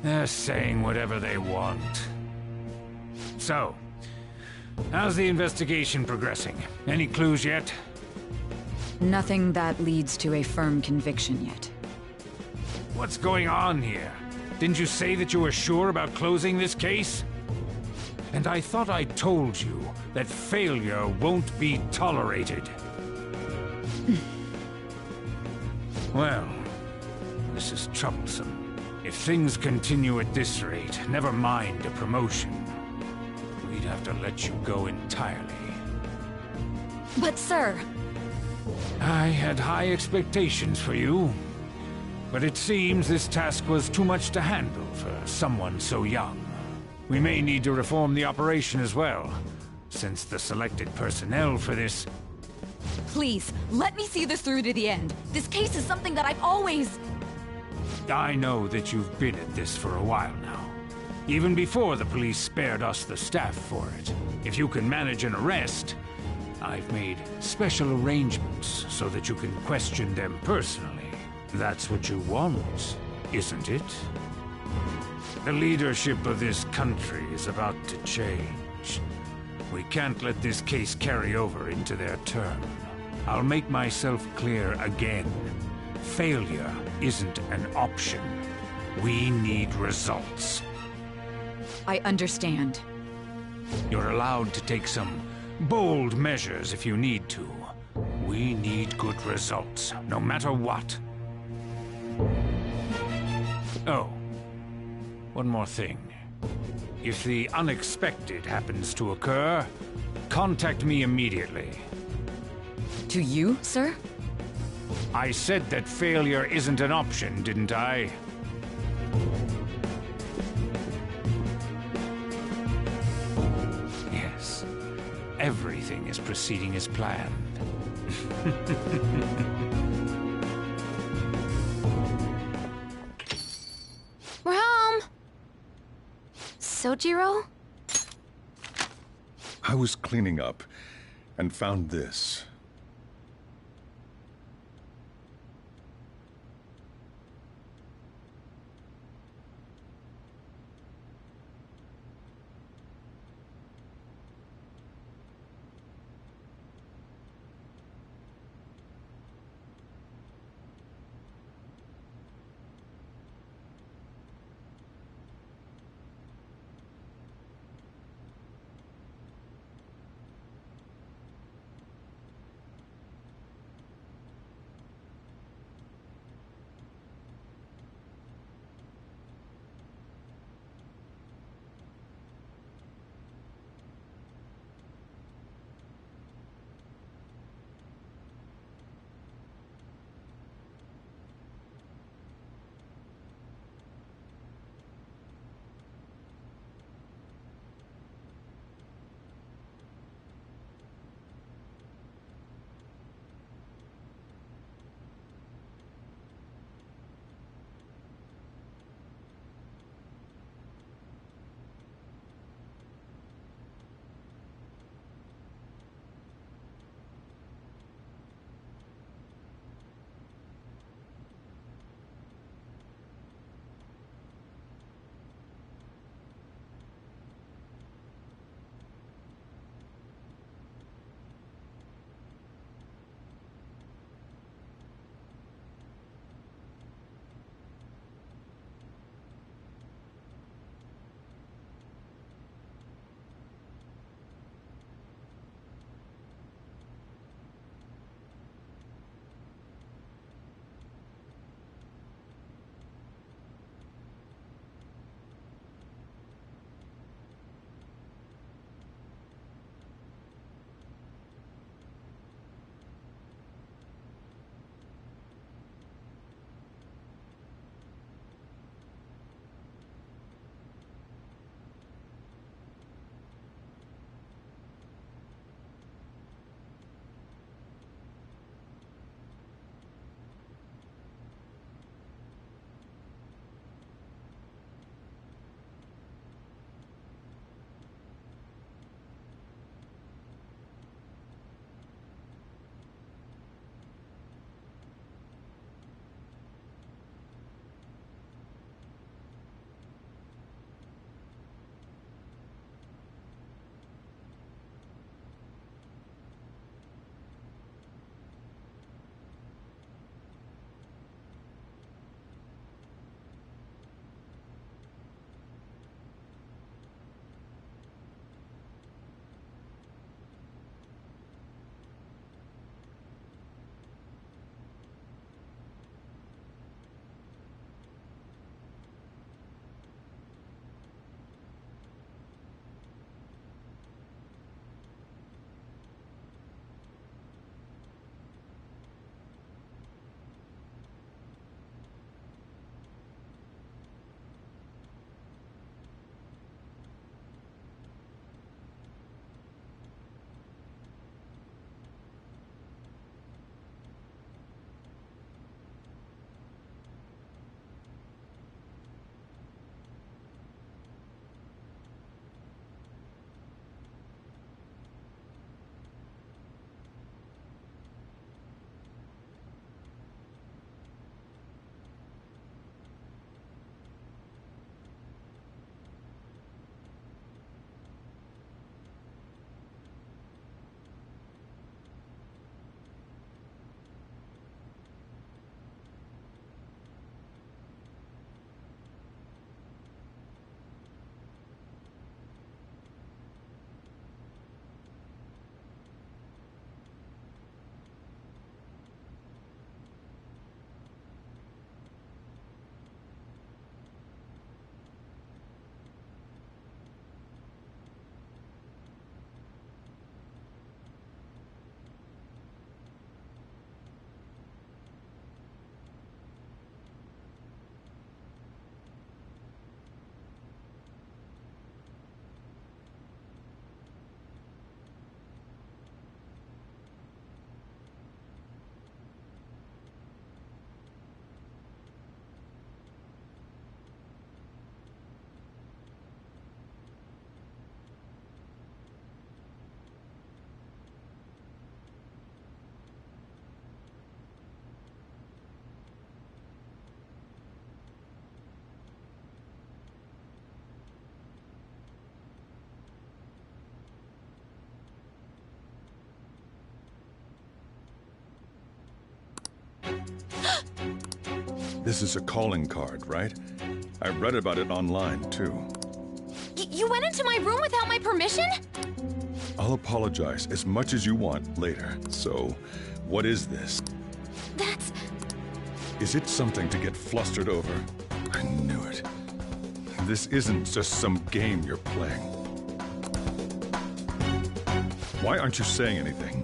They're saying whatever they want. So, how's the investigation progressing? Any clues yet? Nothing that leads to a firm conviction yet. What's going on here? Didn't you say that you were sure about closing this case? And I thought I told you that failure won't be tolerated. Well, this is troublesome. If things continue at this rate, never mind a promotion. We'd have to let you go entirely. But sir... I had high expectations for you. But it seems this task was too much to handle for someone so young. We may need to reform the operation as well, since the selected personnel for this... Please, let me see this through to the end. This case is something that I've always... I know that you've been at this for a while now. Even before the police spared us the staff for it. If you can manage an arrest, I've made special arrangements so that you can question them personally. That's what you want, isn't it? The leadership of this country is about to change. We can't let this case carry over into their term. I'll make myself clear again. Failure isn't an option. We need results. I understand. You're allowed to take some bold measures if you need to. We need good results, no matter what. Oh, one more thing. If the unexpected happens to occur, contact me immediately. To you, sir? I said that failure isn't an option, didn't I? Yes. Everything is proceeding as planned. We're home! Sojiro? I was cleaning up and found this. This is a calling card, right? I read about it online, too. You went into my room without my permission? I'll apologize as much as you want later. So, what is this? That's... Is it something to get flustered over? I knew it. This isn't just some game you're playing. Why aren't you saying anything?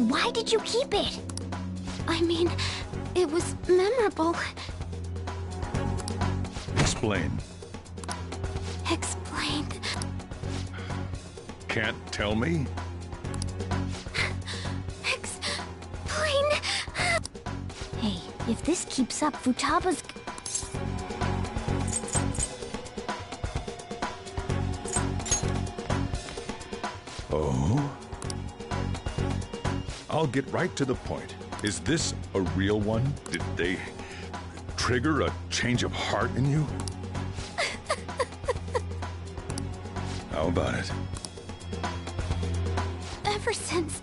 Why did you keep it? I mean, it was memorable. Explain. Explain. Can't tell me? Explain. Hey, if this keeps up, Futaba's... Oh? I'll get right to the point. Is this a real one? Did they trigger a change of heart in you? How about it? Ever since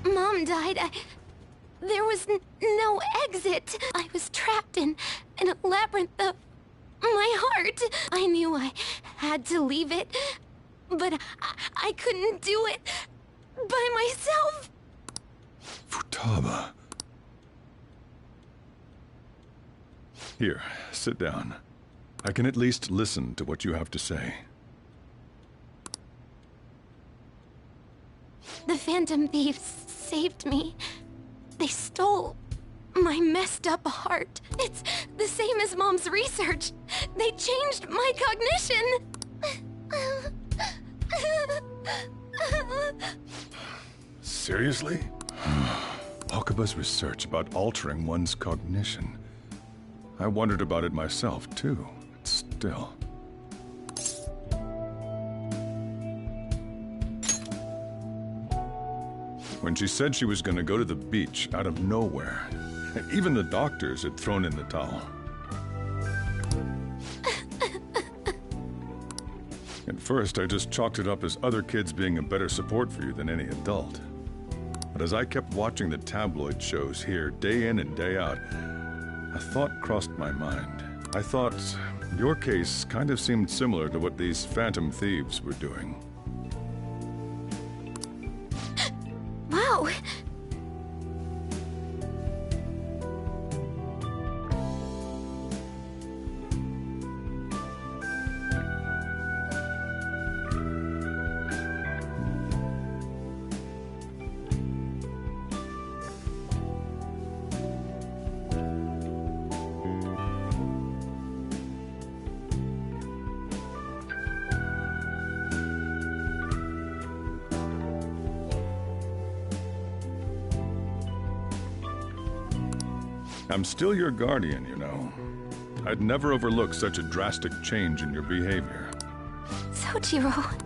Mom died, there was no exit. I was trapped in a labyrinth of my heart. I knew I had to leave it, but I couldn't do it by myself. Futaba. Here, sit down. I can at least listen to what you have to say. The Phantom Thieves saved me. They stole my messed up heart. It's the same as Mom's research. They changed my cognition. Seriously? Wakaba's research about altering one's cognition. I wondered about it myself, too. Still. When she said she was going to go to the beach out of nowhere, even the doctors had thrown in the towel. At first, I just chalked it up as other kids being a better support for you than any adult. But as I kept watching the tabloid shows here, day in and day out, a thought crossed my mind. I thought your case kind of seemed similar to what these Phantom Thieves were doing. Wow. I'm still your guardian, you know. I'd never overlook such a drastic change in your behavior. Sojiro.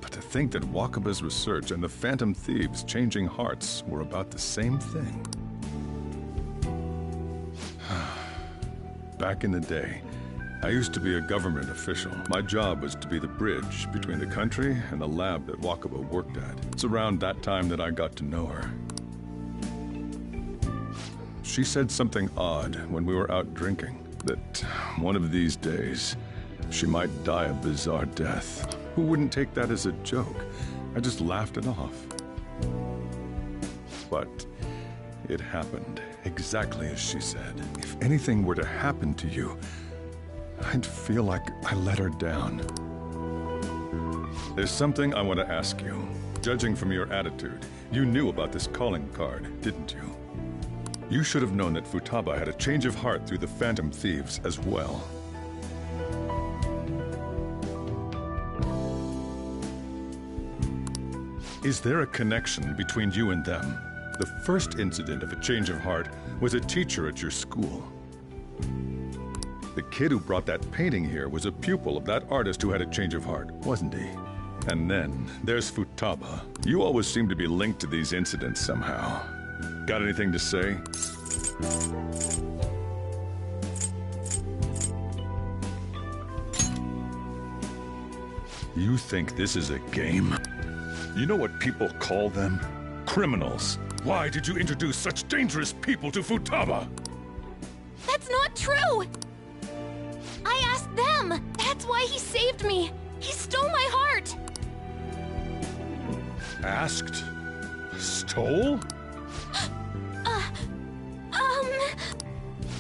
But to think that Wakaba's research and the Phantom Thieves' changing hearts were about the same thing. Back in the day, I used to be a government official. My job was to be the bridge between the country and the lab that Wakaba worked at. It's around that time that I got to know her. She said something odd when we were out drinking, that one of these days, she might die a bizarre death. Who wouldn't take that as a joke? I just laughed it off. But it happened exactly as she said. If anything were to happen to you, I'd feel like I let her down. There's something I want to ask you. Judging from your attitude, you knew about this calling card, didn't you? You should have known that Futaba had a change of heart through the Phantom Thieves as well. Is there a connection between you and them? The first incident of a change of heart was a teacher at your school. The kid who brought that painting here was a pupil of that artist who had a change of heart, wasn't he? And then there's Futaba. You always seem to be linked to these incidents somehow. Got anything to say? You think this is a game? You know what people call them? Criminals. Why did you introduce such dangerous people to Futaba? That's not true! I asked them! That's why he saved me! He stole my heart! Asked? Stole?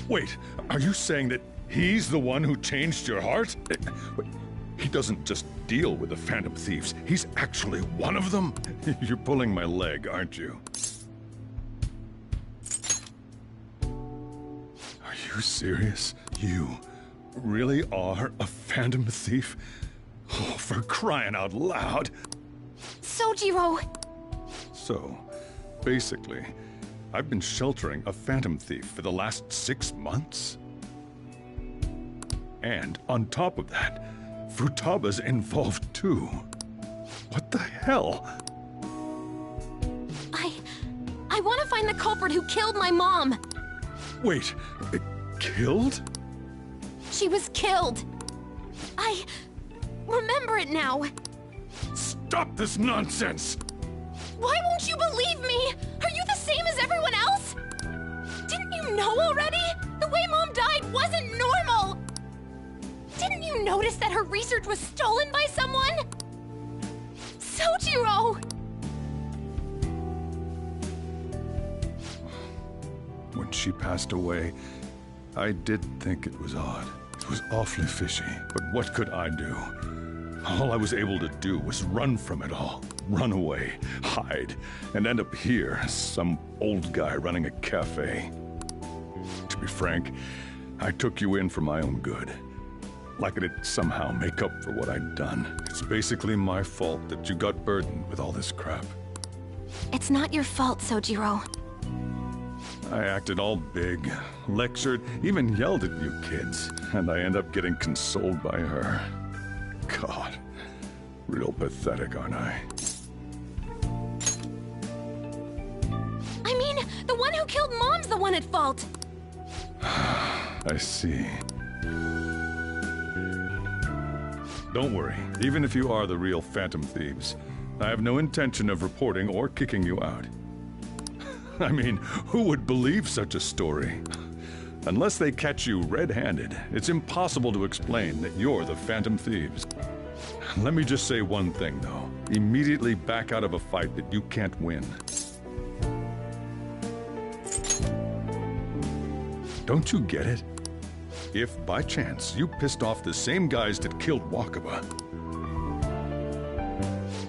Wait, are you saying that he's the one who changed your heart? Wait, he doesn't just deal with the Phantom Thieves. He's actually one of them? You're pulling my leg, aren't you? Are you serious? You really are a Phantom Thief? Oh, for crying out loud! Sojiro! So, basically, I've been sheltering a Phantom Thief for the last 6 months? And on top of that, Futaba's involved too. What the hell? I want to find the culprit who killed my mom! Wait, killed? She was killed! I remember it now! Stop this nonsense! Why won't you believe me? Are you the same as everyone else? Didn't you know already? The way Mom died wasn't normal! Didn't you notice that her research was stolen by someone? Sojiro! When she passed away, I did think it was odd. It was awfully fishy, but what could I do? All I was able to do was run from it all. Run away, hide, and end up here, some old guy running a cafe. To be frank, I took you in for my own good. Like it'd somehow make up for what I'd done. It's basically my fault that you got burdened with all this crap. It's not your fault, Sojiro. I acted all big, lectured, even yelled at you kids, and I end up getting consoled by her. God, real pathetic, aren't I? I mean, the one who killed Mom's the one at fault! I see. Don't worry, even if you are the real Phantom Thieves, I have no intention of reporting or kicking you out. I mean, who would believe such a story? Unless they catch you red-handed, it's impossible to explain that you're the Phantom Thieves. Let me just say one thing, though. Immediately back out of a fight that you can't win. Don't you get it? If, by chance, you pissed off the same guys that killed Wakaba,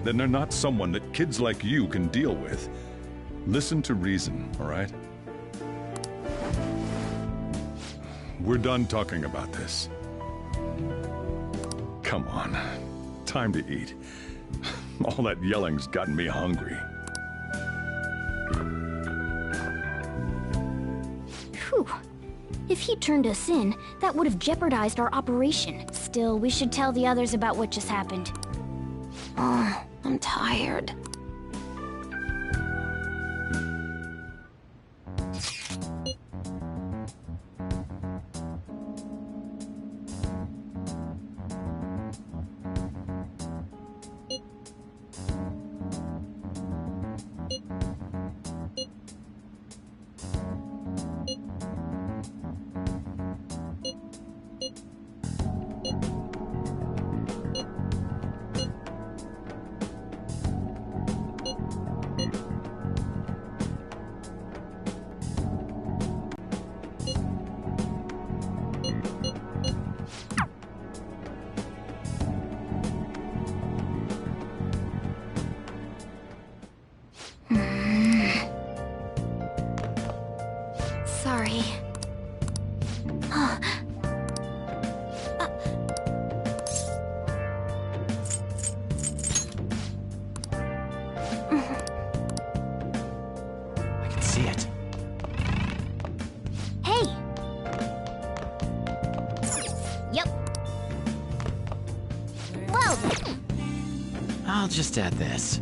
then they're not someone that kids like you can deal with. Listen to reason, all right? We're done talking about this. Come on. Time to eat. All that yelling's gotten me hungry. Phew. If he turned us in, that would have jeopardized our operation. Still, we should tell the others about what just happened. Oh, I'm tired. Sorry. I can see it. Hey! Yep. Well, I'll just add this.